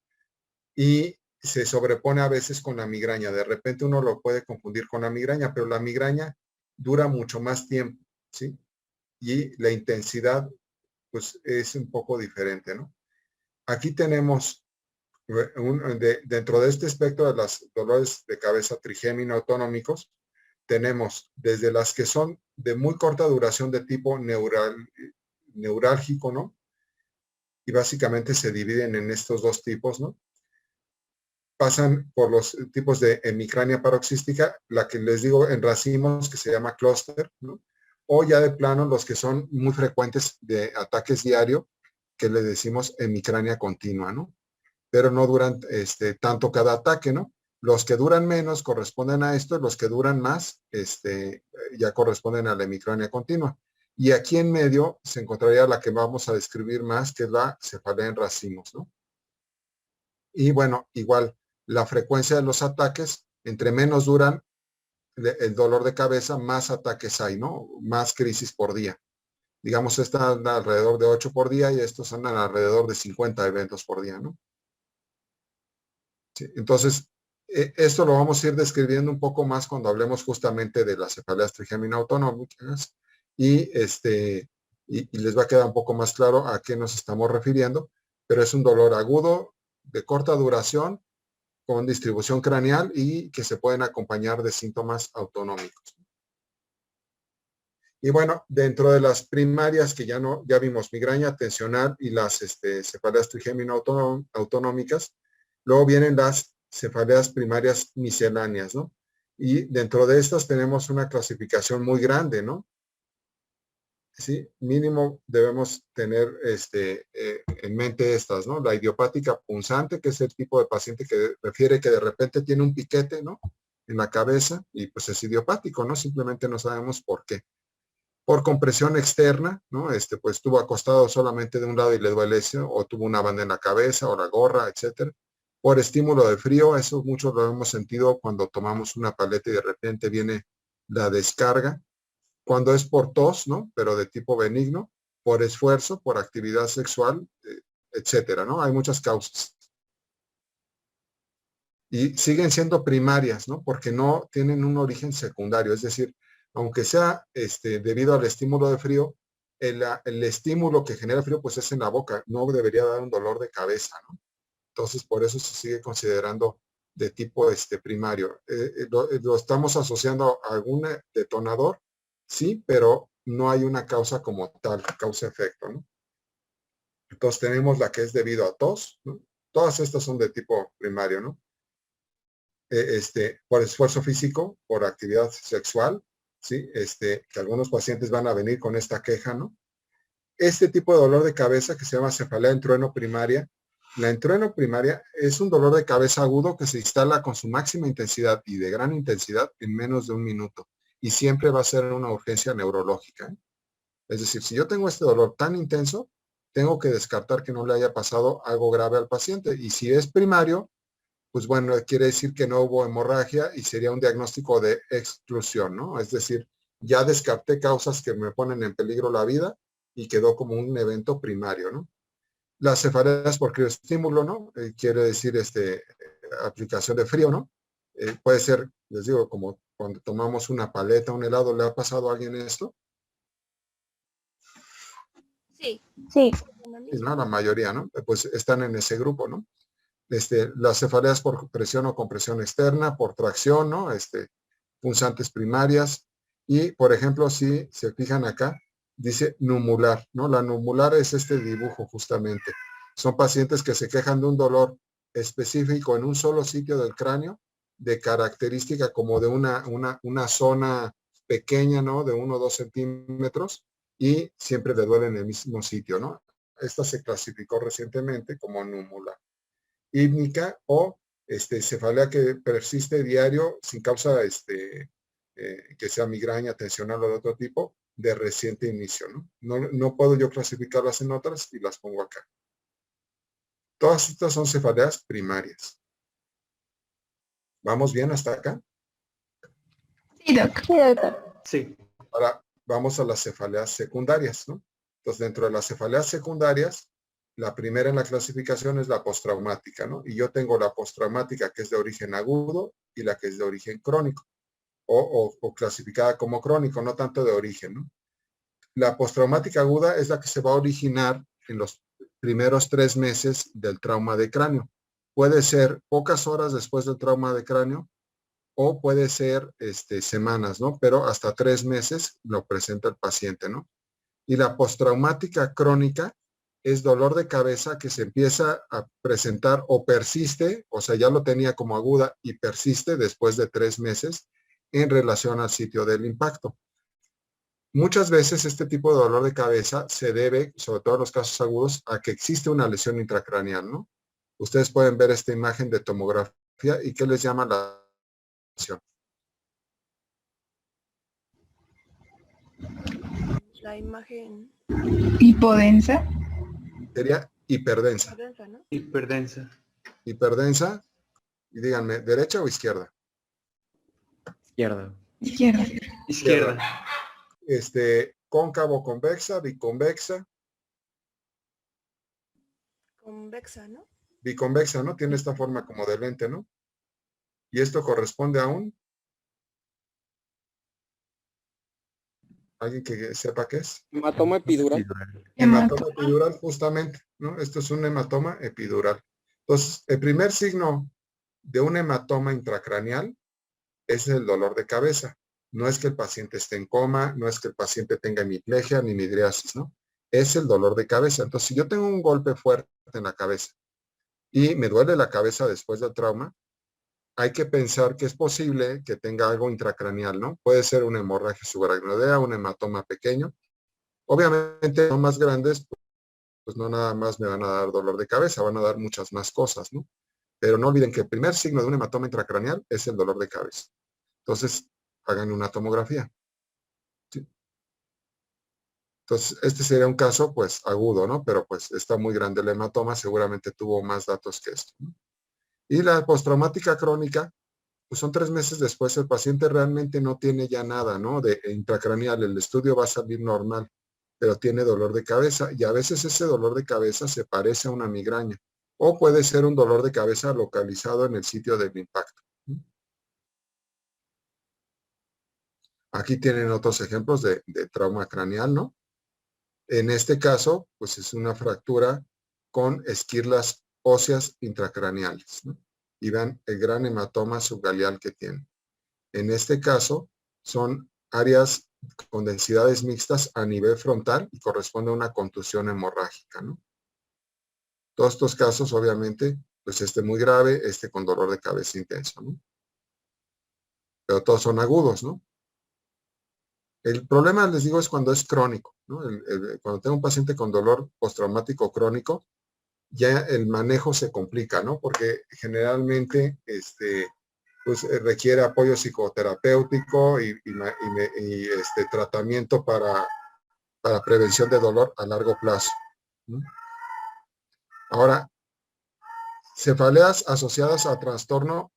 y se sobrepone a veces con la migraña. De repente uno lo puede confundir con la migraña, pero la migraña dura mucho más tiempo, ¿sí? Y la intensidad pues es un poco diferente, ¿no? Aquí tenemos Dentro de este espectro de los dolores de cabeza trigémino autonómicos, tenemos desde las que son de muy corta duración de tipo neurálgico, ¿no? Y básicamente se dividen en estos dos tipos, ¿no? Pasan por los tipos de hemicrania paroxística, la que les digo en racimos, que se llama clúster, ¿no? O ya de plano los que son muy frecuentes de ataques diario, que le decimos hemicrania continua, ¿no? Pero no duran tanto cada ataque, ¿no? Los que duran menos corresponden a esto, los que duran más ya corresponden a la hemicrania continua. Y aquí en medio se encontraría la que vamos a describir más, que es la cefalea en racimos, ¿no? Y bueno, igual, la frecuencia de los ataques, entre menos duran el dolor de cabeza, más ataques hay, ¿no? Más crisis por día. Digamos, esta anda alrededor de 8 por día y estos andan alrededor de 50 eventos por día, ¿no? Sí, entonces, esto lo vamos a ir describiendo un poco más cuando hablemos justamente de las cefaleas trigémino autonómicas y les va a quedar un poco más claro a qué nos estamos refiriendo, pero es un dolor agudo, de corta duración, con distribución craneal y que se pueden acompañar de síntomas autonómicos. Y bueno, dentro de las primarias que ya vimos migraña tensional y las cefaleas trigémino autonómicas, luego vienen las cefaleas primarias misceláneas, ¿no? Y dentro de estas tenemos una clasificación muy grande, ¿no? Sí, mínimo debemos tener en mente estas, ¿no? La idiopática punzante, que es el tipo de paciente que refiere que de repente tiene un piquete, ¿no? En la cabeza y pues es idiopático, ¿no? Simplemente no sabemos por qué. Por compresión externa, ¿no? Pues estuvo acostado solamente de un lado y le duele eso, o tuvo una banda en la cabeza, o la gorra, etcétera. Por estímulo de frío, eso muchos lo hemos sentido cuando tomamos una paleta y de repente viene la descarga. Cuando es por tos, ¿no? Pero de tipo benigno, por esfuerzo, por actividad sexual, etcétera, ¿no? Hay muchas causas. Y siguen siendo primarias, ¿no? Porque no tienen un origen secundario, es decir, aunque sea debido al estímulo de frío, el estímulo que genera frío pues es en la boca, no debería dar un dolor de cabeza, ¿no? Entonces por eso se sigue considerando de tipo primario. Lo estamos asociando a algún detonador, sí, pero no hay una causa como tal, causa-efecto, ¿no? Entonces tenemos la que es debido a tos, ¿no? Todas estas son de tipo primario, ¿no? Por esfuerzo físico, por actividad sexual, ¿sí? Que algunos pacientes van a venir con esta queja, ¿no? Este tipo de dolor de cabeza que se llama cefalea entrueno primaria, la entrueno primaria es un dolor de cabeza agudo que se instala con su máxima intensidad y de gran intensidad en menos de un minuto y siempre va a ser una urgencia neurológica, ¿eh? Es decir, si yo tengo este dolor tan intenso, tengo que descartar que no le haya pasado algo grave al paciente y si es primario, pues bueno, quiere decir que no hubo hemorragia y sería un diagnóstico de exclusión, ¿no? Es decir, ya descarté causas que me ponen en peligro la vida y quedó como un evento primario, ¿no? Las cefaleas por crioestímulo, ¿no? Quiere decir aplicación de frío, ¿no? Puede ser, les digo, como cuando tomamos una paleta, un helado, ¿le ha pasado a alguien esto? Sí. Sí. Sí, ¿no? La mayoría, ¿no? Pues están en ese grupo, ¿no? Las cefaleas por presión o compresión externa, por tracción, ¿no? Punzantes primarias. Y, por ejemplo, si se fijan acá, dice numular, ¿no? La numular es este dibujo justamente. Son pacientes que se quejan de un dolor específico en un solo sitio del cráneo, de característica como de una zona pequeña, ¿no? De 1 o 2 centímetros y siempre le duele en el mismo sitio, ¿no? Esta se clasificó recientemente como numular. Hípnica o cefalea que persiste diario sin causa que sea migraña, tensional o de otro tipo, de reciente inicio, ¿no? No puedo yo clasificarlas en otras y las pongo acá. Todas estas son cefaleas primarias. ¿Vamos bien hasta acá? Sí, doc. Sí, doctor. Sí. Ahora vamos a las cefaleas secundarias, ¿no? Entonces, dentro de las cefaleas secundarias, la primera en la clasificación es la postraumática, ¿no? Y yo tengo la postraumática que es de origen agudo y la que es de origen crónico, o clasificada como crónico, no tanto de origen, ¿no? La postraumática aguda es la que se va a originar en los primeros 3 meses del trauma de cráneo. puede ser pocas horas después del trauma de cráneo o puede ser semanas, ¿no? Pero hasta 3 meses lo presenta el paciente, ¿no? Y la postraumática crónica es dolor de cabeza que se empieza a presentar o persiste, o sea, ya lo tenía como aguda y persiste después de 3 meses en relación al sitio del impacto. Muchas veces este tipo de dolor de cabeza se debe, sobre todo en los casos agudos, a que existe una lesión intracraneal, ¿no? Ustedes pueden ver esta imagen de tomografía y ¿qué les llama la lesión? La imagen Hipodensa. Sería hiperdensa. densa, ¿no? Hiperdensa. Hiperdensa, y díganme, ¿derecha o izquierda? Izquierda. Izquierda. Izquierda. Cóncavo convexa, biconvexa, Convexa, ¿no? biconvexa, ¿no? Tiene esta forma como de lente, ¿no? Y esto corresponde a ¿alguien que sepa qué es? Hematoma epidural. Hematoma epidural, justamente, ¿no? Esto es un hematoma epidural. Entonces, el primer signo de un hematoma intracraneal es el dolor de cabeza. No es que el paciente esté en coma, no es que el paciente tenga hemiplegia ni midriasis, ¿no? Es el dolor de cabeza. Entonces, si yo tengo un golpe fuerte en la cabeza y me duele la cabeza después del trauma, hay que pensar que es posible que tenga algo intracraneal, ¿no? Puede ser una hemorragia subaracnoidea, un hematoma pequeño. Obviamente, no más grandes, pues no nada más me van a dar dolor de cabeza, van a dar muchas más cosas, ¿no? Pero no olviden que el primer signo de un hematoma intracraneal es el dolor de cabeza. Entonces, hagan una tomografía. ¿Sí? Entonces, este sería un caso, pues, agudo, ¿no? Pero, pues, está muy grande el hematoma, seguramente tuvo más datos que esto, ¿no? Y la postraumática crónica, pues son 3 meses después, el paciente realmente no tiene ya nada, ¿no? De intracraneal, el estudio va a salir normal, pero tiene dolor de cabeza y a veces ese dolor de cabeza se parece a una migraña o puede ser un dolor de cabeza localizado en el sitio del impacto. Aquí tienen otros ejemplos de trauma craneal, ¿no? En este caso, pues es una fractura con esquirlas óseas intracraneales, ¿no? Y vean el gran hematoma subgaleal que tiene. En este caso, son áreas con densidades mixtas a nivel frontal y corresponde a una contusión hemorrágica, ¿no? Todos estos casos, obviamente, pues muy grave, con dolor de cabeza intenso, ¿no? Pero todos son agudos, ¿no? El problema, les digo, es cuando es crónico, ¿no? Cuando tengo un paciente con dolor postraumático crónico, ya el manejo se complica, ¿no? Porque generalmente, pues requiere apoyo psicoterapéutico y tratamiento para prevención de dolor a largo plazo, ¿no? Ahora, cefaleas asociadas a trastorno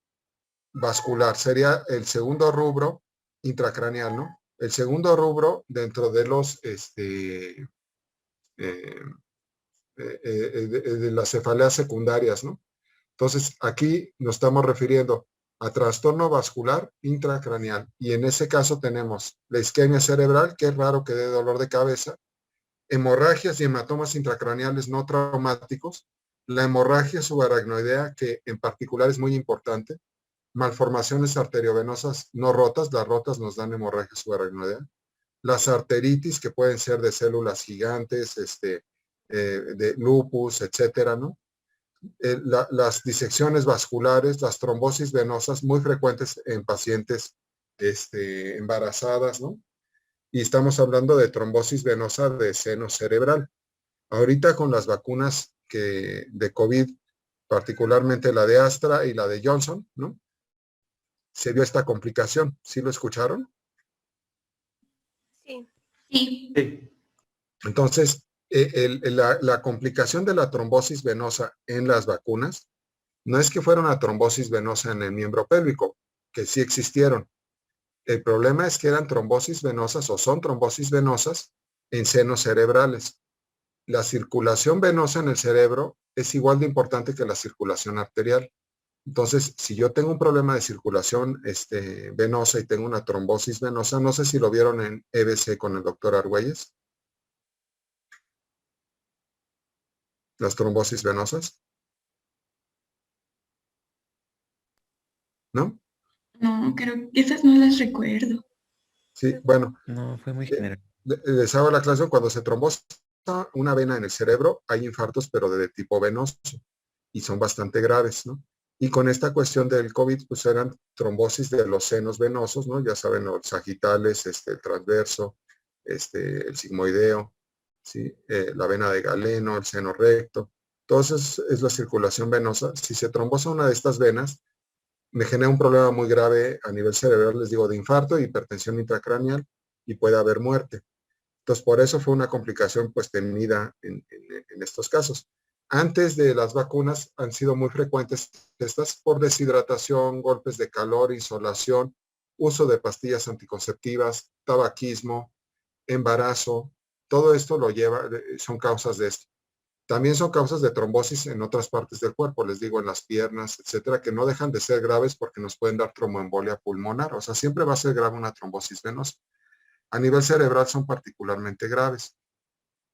vascular sería el segundo rubro intracraneal, ¿no? El segundo rubro dentro de los de las cefaleas secundarias, ¿no? Entonces, aquí nos estamos refiriendo a trastorno vascular intracraneal y en ese caso tenemos la isquemia cerebral, que es raro que dé dolor de cabeza, hemorragias y hematomas intracraneales no traumáticos, la hemorragia subaracnoidea, que en particular es muy importante, malformaciones arteriovenosas no rotas, las rotas nos dan hemorragia subaracnoidea, las arteritis que pueden ser de células gigantes, de lupus, etcétera, ¿no? Las disecciones vasculares, las trombosis venosas muy frecuentes en pacientes embarazadas, ¿no? Y estamos hablando de trombosis venosa de seno cerebral. Ahorita con las vacunas de COVID, particularmente la de Astra y la de Johnson, ¿no? Se vio esta complicación. ¿Sí lo escucharon? Sí. Sí. Entonces, la complicación de la trombosis venosa en las vacunas no es que fuera una trombosis venosa en el miembro pélvico, que sí existieron. El problema es que eran trombosis venosas o son trombosis venosas en senos cerebrales. La circulación venosa en el cerebro es igual de importante que la circulación arterial. Entonces, si yo tengo un problema de circulación venosa y tengo una trombosis venosa, no sé si lo vieron en EBC con el doctor Argüelles, las trombosis venosas. ¿no? No, creo que esas no las recuerdo. Sí, bueno, No, fue muy general. les hago la aclaración, cuando se trombosa una vena en el cerebro, hay infartos, pero de tipo venoso, y son bastante graves, ¿no? Y con esta cuestión del COVID, pues eran trombosis de los senos venosos, ¿no? Ya saben, los sagitales, el transverso, el sigmoideo, ¿sí? La vena de Galeno, el seno recto. Entonces es la circulación venosa. Si se trombosa una de estas venas, me genera un problema muy grave a nivel cerebral, les digo, de infarto, hipertensión intracraneal, y puede haber muerte. Entonces, por eso fue una complicación pues tenida en estos casos. Antes de las vacunas han sido muy frecuentes estas por deshidratación, golpes de calor, insolación, uso de pastillas anticonceptivas, tabaquismo, embarazo. Todo esto son causas de esto. También son causas de trombosis en otras partes del cuerpo, les digo, en las piernas, etcétera, que no dejan de ser graves porque nos pueden dar tromboembolia pulmonar. O sea, siempre va a ser grave una trombosis venosa. A nivel cerebral son particularmente graves.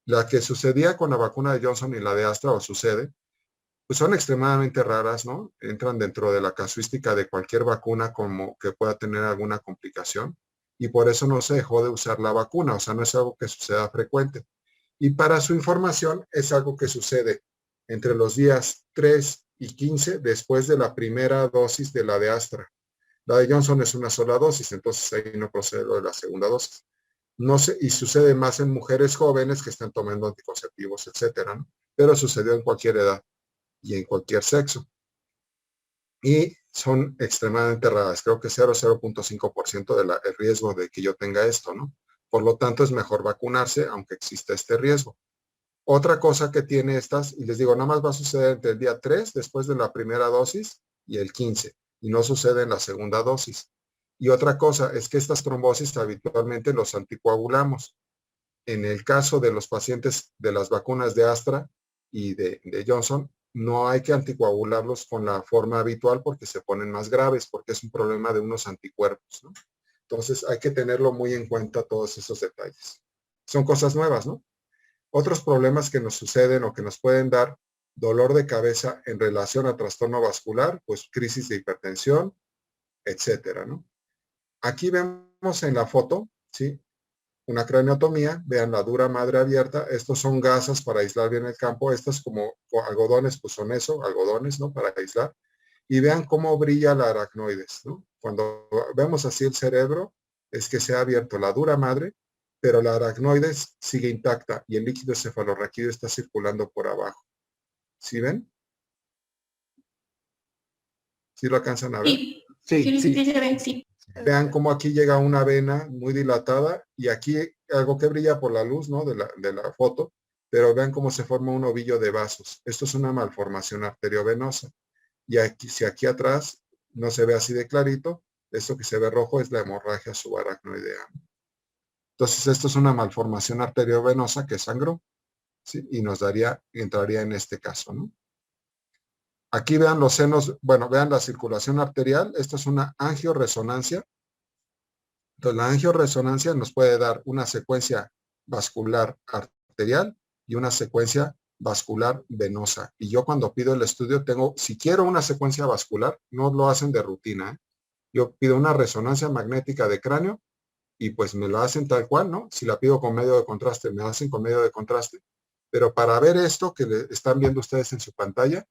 La que sucedía con la vacuna de Johnson y la de Astra, o sucede, pues son extremadamente raras, ¿no? Entran dentro de la casuística de cualquier vacuna como que pueda tener alguna complicación, y por eso no se dejó de usar la vacuna, o sea, no es algo que suceda frecuente. Y para su información, es algo que sucede entre los días 3 y 15 después de la primera dosis de la de Astra. La de Johnson es una sola dosis, entonces ahí no procede lo de la segunda dosis. No sé, y sucede más en mujeres jóvenes que están tomando anticonceptivos, etcétera, ¿no? Pero sucedió en cualquier edad y en cualquier sexo. Y son extremadamente raras, creo que 0,5% del riesgo de que yo tenga esto, ¿no? Por lo tanto, es mejor vacunarse, aunque exista este riesgo. Otra cosa que tiene estas, y les digo, nada más va a suceder entre el día 3, después de la primera dosis, y el 15, y no sucede en la segunda dosis. Y otra cosa es que estas trombosis habitualmente los anticoagulamos. En el caso de los pacientes de las vacunas de Astra y de Johnson, no hay que anticoagularlos con la forma habitual porque se ponen más graves, porque es un problema de unos anticuerpos, ¿no? Entonces hay que tenerlo muy en cuenta todos esos detalles. Son cosas nuevas, ¿no? Otros problemas que nos suceden o que nos pueden dar dolor de cabeza en relación a trastorno vascular, pues crisis de hipertensión, etcétera, ¿no? Aquí vemos en la foto, ¿sí? Una craniotomía, vean la dura madre abierta, estos son gasas para aislar bien el campo, estos como algodones, pues son eso, algodones, ¿no? Para aislar, y vean cómo brilla la aracnoides, ¿no? Cuando vemos así el cerebro, es que se ha abierto la dura madre, pero la aracnoides sigue intacta y el líquido cefalorraquídeo está circulando por abajo. ¿Sí ven? ¿Sí lo alcanzan a ver? Sí. Vean cómo aquí llega una vena muy dilatada y aquí algo que brilla por la luz, ¿no? de la foto, pero vean cómo se forma un ovillo de vasos. Esto es una malformación arteriovenosa. Y aquí, si aquí atrás no se ve así de clarito, esto que se ve rojo es la hemorragia subaracnoidea. Entonces, esto es una malformación arteriovenosa que sangró, ¿sí? Y entraría en este caso, ¿no? Aquí vean los senos, bueno, vean la circulación arterial. Esto es una angioresonancia. Entonces, la angioresonancia nos puede dar una secuencia vascular arterial y una secuencia vascular venosa. Y yo cuando pido el estudio si quiero una secuencia vascular, no lo hacen de rutina, ¿eh? Yo pido una resonancia magnética de cráneo y pues me la hacen tal cual, ¿no? Si la pido con medio de contraste, me la hacen con medio de contraste. Pero para ver esto que están viendo ustedes en su pantalla,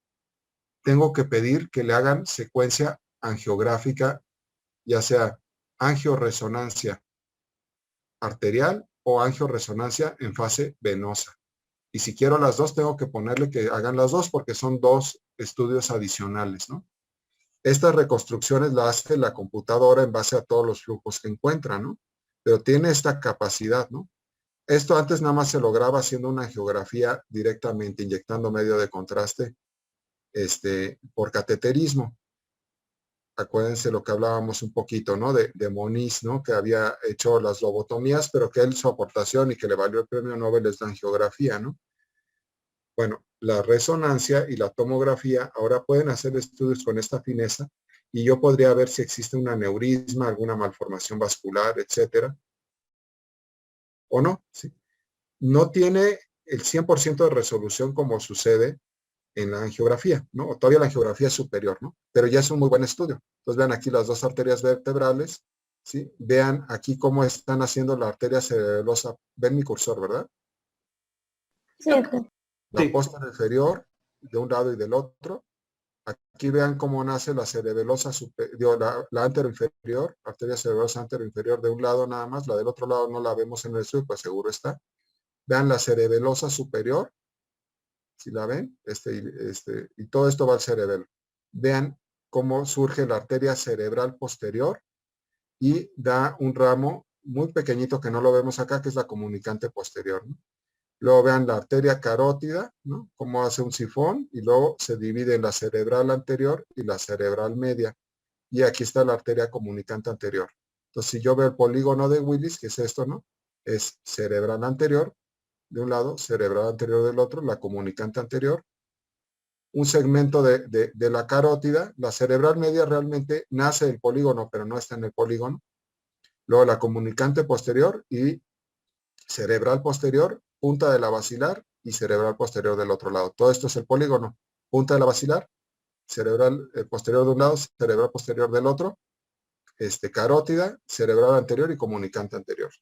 tengo que pedir que le hagan secuencia angiográfica, ya sea angioresonancia arterial o angioresonancia en fase venosa. Y si quiero las dos, tengo que ponerle que hagan las dos porque son dos estudios adicionales, ¿no? Estas reconstrucciones las hace la computadora en base a todos los flujos que encuentra, ¿no? Pero tiene esta capacidad, ¿no? Esto antes nada más se lograba haciendo una angiografía directamente, inyectando medio de contraste por cateterismo. Acuérdense lo que hablábamos un poquito, ¿no? De Moniz, ¿no? Que había hecho las lobotomías, pero que él su aportación y que le valió el premio Nobel es la angiografía, ¿no? Bueno, la resonancia y la tomografía ahora pueden hacer estudios con esta fineza y yo podría ver si existe un aneurisma, alguna malformación vascular, etcétera. ¿O no? ¿Sí? No tiene el 100% de resolución como sucede en la angiografía, ¿no? O todavía la angiografía es superior, ¿no? Pero ya es un muy buen estudio. Entonces vean aquí las dos arterias vertebrales, ¿sí? Vean aquí cómo están haciendo la arteria cerebelosa. Ven mi cursor, ¿verdad? Sí. La Sí. posterior inferior de un lado y del otro. Aquí vean cómo nace la cerebelosa superior, la anteroinferior, arteria cerebelosa anteroinferior de un lado nada más, la del otro lado no la vemos en el estudio, pues seguro está. Vean la cerebelosa superior, si la ven, y todo esto va al cerebelo. Vean cómo surge la arteria cerebral posterior y da un ramo muy pequeñito que no lo vemos acá, que es la comunicante posterior, ¿no? Luego vean la arteria carótida, ¿no? Cómo hace un sifón y luego se divide en la cerebral anterior y la cerebral media. Y aquí está la arteria comunicante anterior. Entonces, si yo veo el polígono de Willis, que es esto, ¿no? Es cerebral anterior de un lado, cerebral anterior del otro, la comunicante anterior. Un segmento de la carótida, la cerebral media realmente nace del polígono, pero no está en el polígono. Luego la comunicante posterior y cerebral posterior, punta de la basilar y cerebral posterior del otro lado. Todo esto es el polígono. Punta de la basilar, cerebral posterior de un lado, cerebral posterior del otro, carótida, cerebral anterior y comunicante anterior.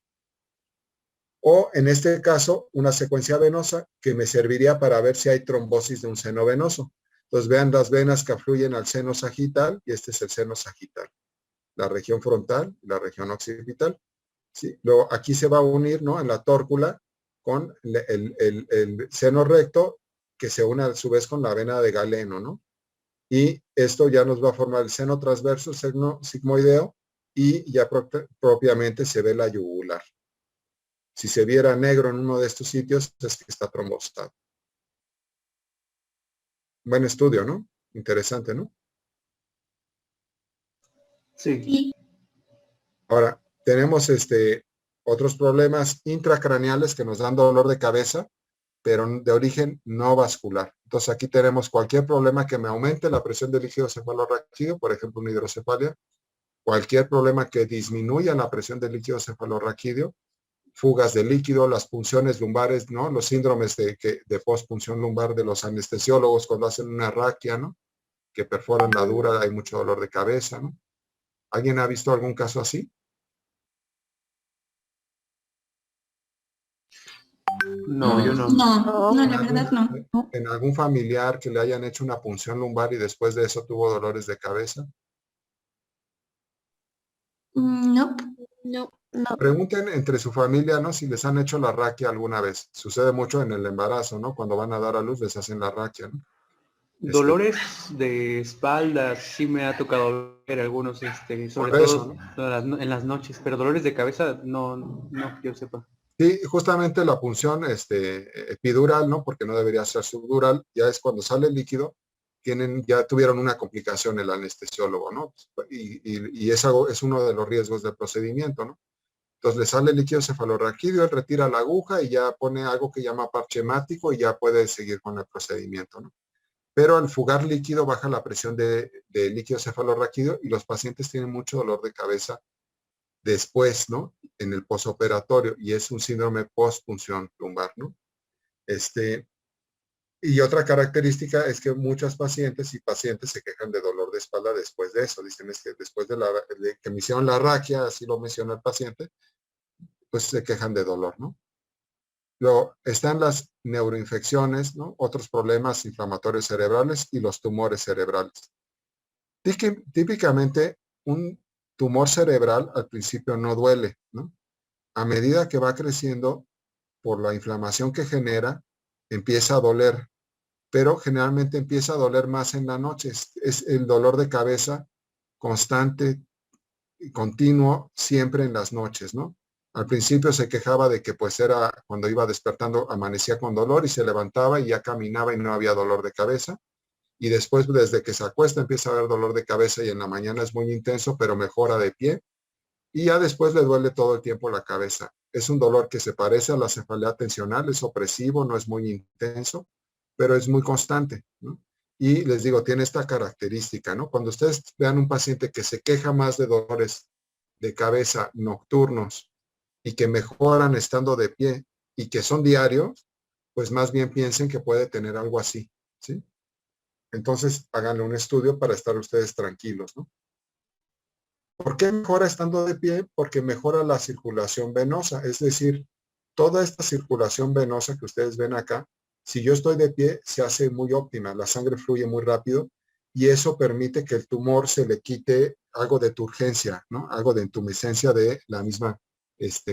O en este caso, una secuencia venosa que me serviría para ver si hay trombosis de un seno venoso. Entonces vean las venas que afluyen al seno sagital y este es el seno sagital. La región frontal y la región occipital. ¿Sí? Luego aquí se va a unir, ¿no? En la tórcula con el seno recto que se une a su vez con la vena de Galeno, ¿no? Y esto ya nos va a formar el seno transverso, el seno sigmoideo y ya propiamente se ve la yugular. Si se viera negro en uno de estos sitios es que está trombosado. Buen estudio, ¿no? Interesante, ¿no? Sí. Ahora, tenemos otros problemas intracraneales que nos dan dolor de cabeza, pero de origen no vascular. Entonces aquí tenemos cualquier problema que me aumente la presión del líquido cefalorraquídeo, por ejemplo, una hidrocefalia, cualquier problema que disminuya la presión del líquido cefalorraquídeo, fugas de líquido, las punciones lumbares, ¿no? Los síndromes de postpunción lumbar de los anestesiólogos cuando hacen una raquia, ¿no? Que perforan la dura, hay mucho dolor de cabeza, ¿no? ¿Alguien ha visto algún caso así? No, yo no. No, No. la verdad no. ¿En algún familiar que le hayan hecho una punción lumbar y después de eso tuvo dolores de cabeza? No. No. Pregunten entre su familia, ¿no? Si les han hecho la raquia alguna vez. Sucede mucho en el embarazo, ¿no? Cuando van a dar a luz les hacen la raquia, ¿no? Dolores de espalda sí me ha tocado ver algunos, sobre Por eso, todo en las noches, pero dolores de cabeza no, que yo sepa. Sí, justamente la punción epidural, ¿no? Porque no debería ser subdural, ya es cuando sale el líquido, ya tuvieron una complicación el anestesiólogo, ¿no? Y es uno de los riesgos del procedimiento, ¿no? Entonces le sale el líquido cefalorraquídeo, él retira la aguja y ya pone algo que llama parche hemático y ya puede seguir con el procedimiento, ¿no? Pero al fugar líquido baja la presión de líquido cefalorraquídeo y los pacientes tienen mucho dolor de cabeza después, ¿no? En el posoperatorio, y es un síndrome postpunción lumbar, ¿no? Y otra característica es que muchas pacientes y pacientes se quejan de dolor de espalda después de eso. Dicen es que después de que me hicieron la raquia, así lo menciona el paciente, pues se quejan de dolor, ¿no? Luego están las neuroinfecciones, ¿no? Otros problemas inflamatorios cerebrales y los tumores cerebrales. Típicamente, un tumor cerebral al principio no duele, ¿no? A medida que va creciendo, por la inflamación que genera, empieza a doler, pero generalmente empieza a doler más en la noche. Es el dolor de cabeza constante y continuo siempre en las noches, ¿no? Al principio se quejaba de que pues era cuando iba despertando, amanecía con dolor y se levantaba y ya caminaba y no había dolor de cabeza. Y después, desde que se acuesta, empieza a haber dolor de cabeza y en la mañana es muy intenso, pero mejora de pie. Y ya después le duele todo el tiempo la cabeza. Es un dolor que se parece a la cefalea tensional, es opresivo, no es muy intenso, pero es muy constante, ¿no? Y les digo, tiene esta característica, ¿no? Cuando ustedes vean un paciente que se queja más de dolores de cabeza nocturnos y que mejoran estando de pie y que son diarios, pues más bien piensen que puede tener algo así, ¿sí? Entonces, háganle un estudio para estar ustedes tranquilos, ¿no? ¿Por qué mejora estando de pie? Porque mejora la circulación venosa, es decir, toda esta circulación venosa que ustedes ven acá, si yo estoy de pie, se hace muy óptima, la sangre fluye muy rápido y eso permite que el tumor se le quite algo de turgencia, ¿no? Algo de entumescencia de la misma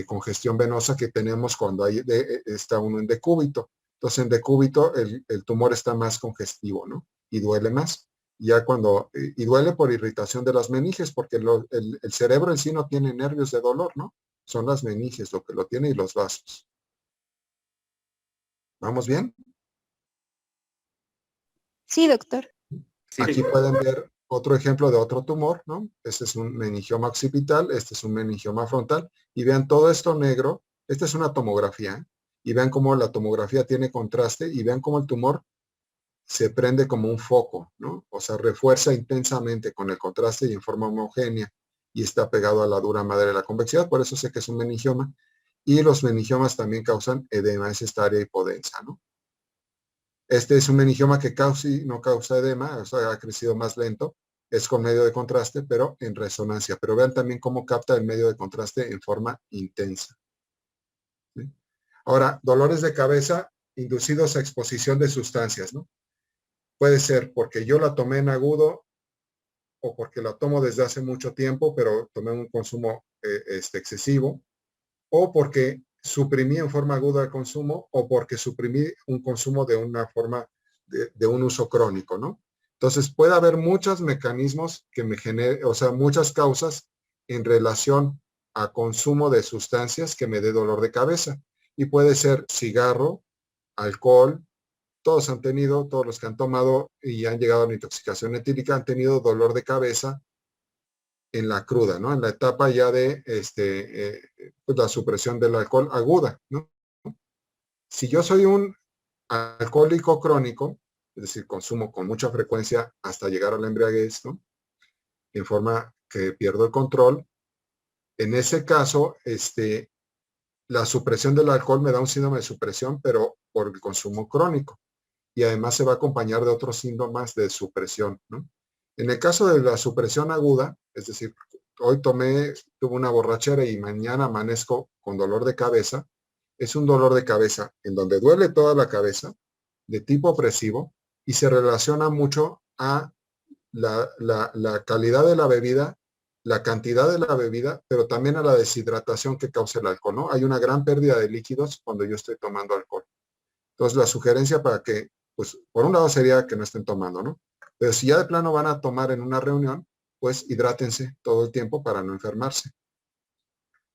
congestión venosa que tenemos cuando está uno en decúbito. Entonces, en decúbito el tumor está más congestivo, ¿no? Y duele más. Y duele por irritación de las meninges, porque el cerebro en sí no tiene nervios de dolor, ¿no? Son las meninges lo que lo tiene y los vasos. ¿Vamos bien? Sí, doctor. Sí, Aquí pueden ver otro ejemplo de otro tumor, ¿no? Este es un meningioma occipital, este es un meningioma frontal, y vean todo esto negro, esta es una tomografía, ¿eh? Y vean cómo la tomografía tiene contraste, y vean cómo el tumor se prende como un foco, ¿no? O sea, refuerza intensamente con el contraste y en forma homogénea, y está pegado a la dura madre de la convexidad, por eso sé que es un meningioma, y los meningiomas también causan edema, es esta área hipodensa, ¿no? Este es un meningioma que no causa edema, o sea, ha crecido más lento, es con medio de contraste, pero en resonancia. Pero vean también cómo capta el medio de contraste en forma intensa. ¿Sí? Ahora, dolores de cabeza inducidos a exposición de sustancias, ¿no? Puede ser porque yo la tomé en agudo o porque la tomo desde hace mucho tiempo, pero tomé un consumo excesivo, o porque suprimí en forma aguda el consumo, o porque suprimí un consumo de una forma de un uso crónico, ¿no? Entonces puede haber muchos mecanismos que me generen, o sea, muchas causas en relación a consumo de sustancias que me dé dolor de cabeza. Y puede ser cigarro, alcohol, todos los que han tomado y han llegado a la intoxicación etílica han tenido dolor de cabeza en la cruda, ¿no? En la etapa ya de pues la supresión del alcohol aguda, ¿no? Si yo soy un alcohólico crónico, es decir, consumo con mucha frecuencia hasta llegar a la embriaguez, ¿no? En forma que pierdo el control, en ese caso, la supresión del alcohol me da un síndrome de supresión, pero por el consumo crónico. Y además se va a acompañar de otros síntomas de supresión, ¿no? En el caso de la supresión aguda, es decir, hoy tuve una borrachera y mañana amanezco con dolor de cabeza, es un dolor de cabeza en donde duele toda la cabeza, de tipo opresivo, y se relaciona mucho a la calidad de la bebida, la cantidad de la bebida, pero también a la deshidratación que causa el alcohol, ¿no? Hay una gran pérdida de líquidos cuando yo estoy tomando alcohol. Entonces, la sugerencia para que, pues, por un lado sería que no estén tomando, ¿no? Pero si ya de plano van a tomar en una reunión, pues hidrátense todo el tiempo para no enfermarse.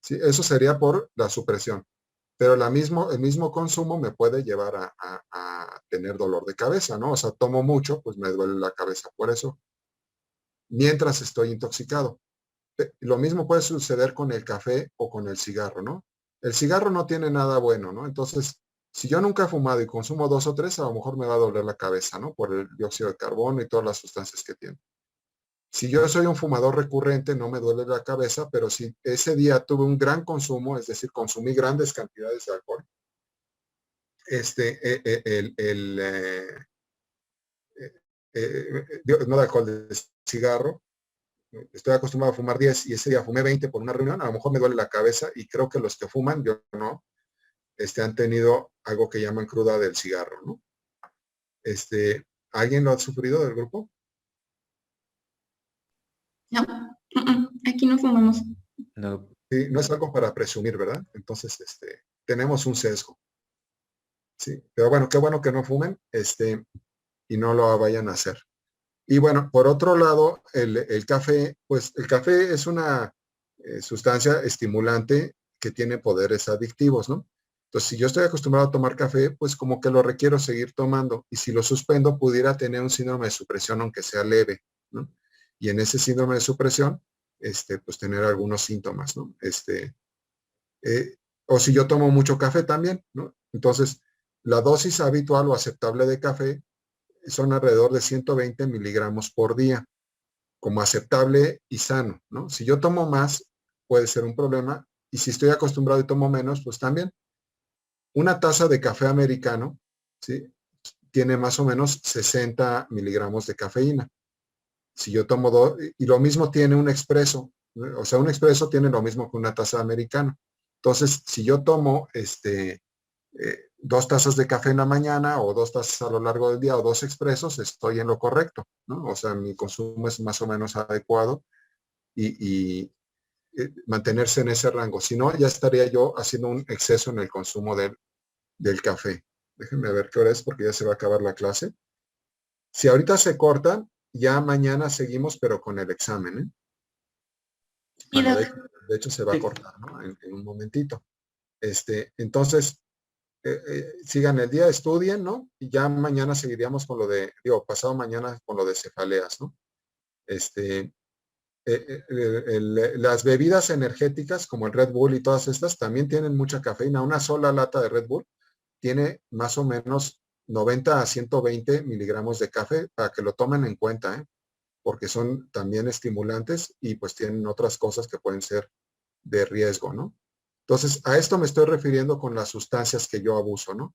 ¿Sí? Eso sería por la supresión. Pero el mismo consumo me puede llevar a tener dolor de cabeza, ¿no? O sea, tomo mucho, pues me duele la cabeza por eso, mientras estoy intoxicado. Lo mismo puede suceder con el café o con el cigarro, ¿no? El cigarro no tiene nada bueno, ¿no? Entonces, si yo nunca he fumado y consumo 2 o 3, a lo mejor me va a doler la cabeza, ¿no? Por el dióxido de carbono y todas las sustancias que tiene. Si yo soy un fumador recurrente, no me duele la cabeza, pero si ese día tuve un gran consumo, es decir, consumí grandes cantidades de alcohol, no de alcohol, de cigarro, estoy acostumbrado a fumar 10 y ese día fumé 20 por una reunión, a lo mejor me duele la cabeza y creo que los que fuman, yo no, han tenido algo que llaman cruda del cigarro, ¿no? ¿Alguien lo ha sufrido del grupo? No, aquí no fumamos. no. Sí, no es algo para presumir, ¿verdad? Entonces, tenemos un sesgo. Sí, pero bueno, qué bueno que no fumen, y no lo vayan a hacer. Y bueno, por otro lado, el café, pues el café es una sustancia estimulante que tiene poderes adictivos, ¿no? Entonces, si yo estoy acostumbrado a tomar café, pues como que lo requiero seguir tomando. Y si lo suspendo, pudiera tener un síndrome de supresión, aunque sea leve, ¿no? Y en ese síndrome de supresión, pues tener algunos síntomas, ¿no? O si yo tomo mucho café también, ¿no? Entonces, la dosis habitual o aceptable de café son alrededor de 120 miligramos por día, como aceptable y sano, ¿no? Si yo tomo más, puede ser un problema, y si estoy acostumbrado y tomo menos, pues también. Una taza de café americano, ¿sí? tiene más o menos 60 miligramos de cafeína. Si yo tomo dos, y lo mismo tiene un expreso, o sea, un expreso tiene lo mismo que una taza americana. Entonces, si yo tomo 2 tazas de café en la mañana o 2 tazas a lo largo del día o 2 expresos, estoy en lo correcto, ¿no? O sea, mi consumo es más o menos adecuado y mantenerse en ese rango. Si no, ya estaría yo haciendo un exceso en el consumo del café. Déjenme ver qué hora es porque ya se va a acabar la clase. Si ahorita se corta, ya mañana seguimos, pero con el examen, ¿eh? Sí, Bueno, doc. de hecho se va a cortar, ¿no? En un momentito. Entonces, sigan el día, estudien, ¿no? Y ya mañana seguiríamos con lo de, pasado mañana con lo de cefaleas, ¿no? Las bebidas energéticas como el Red Bull y todas estas también tienen mucha cafeína. Una sola lata de Red Bull tiene más o menos 90 a 120 miligramos de café para que lo tomen en cuenta, ¿eh? Porque son también estimulantes y pues tienen otras cosas que pueden ser de riesgo, ¿no? Entonces, a esto me estoy refiriendo con las sustancias que yo abuso, ¿no?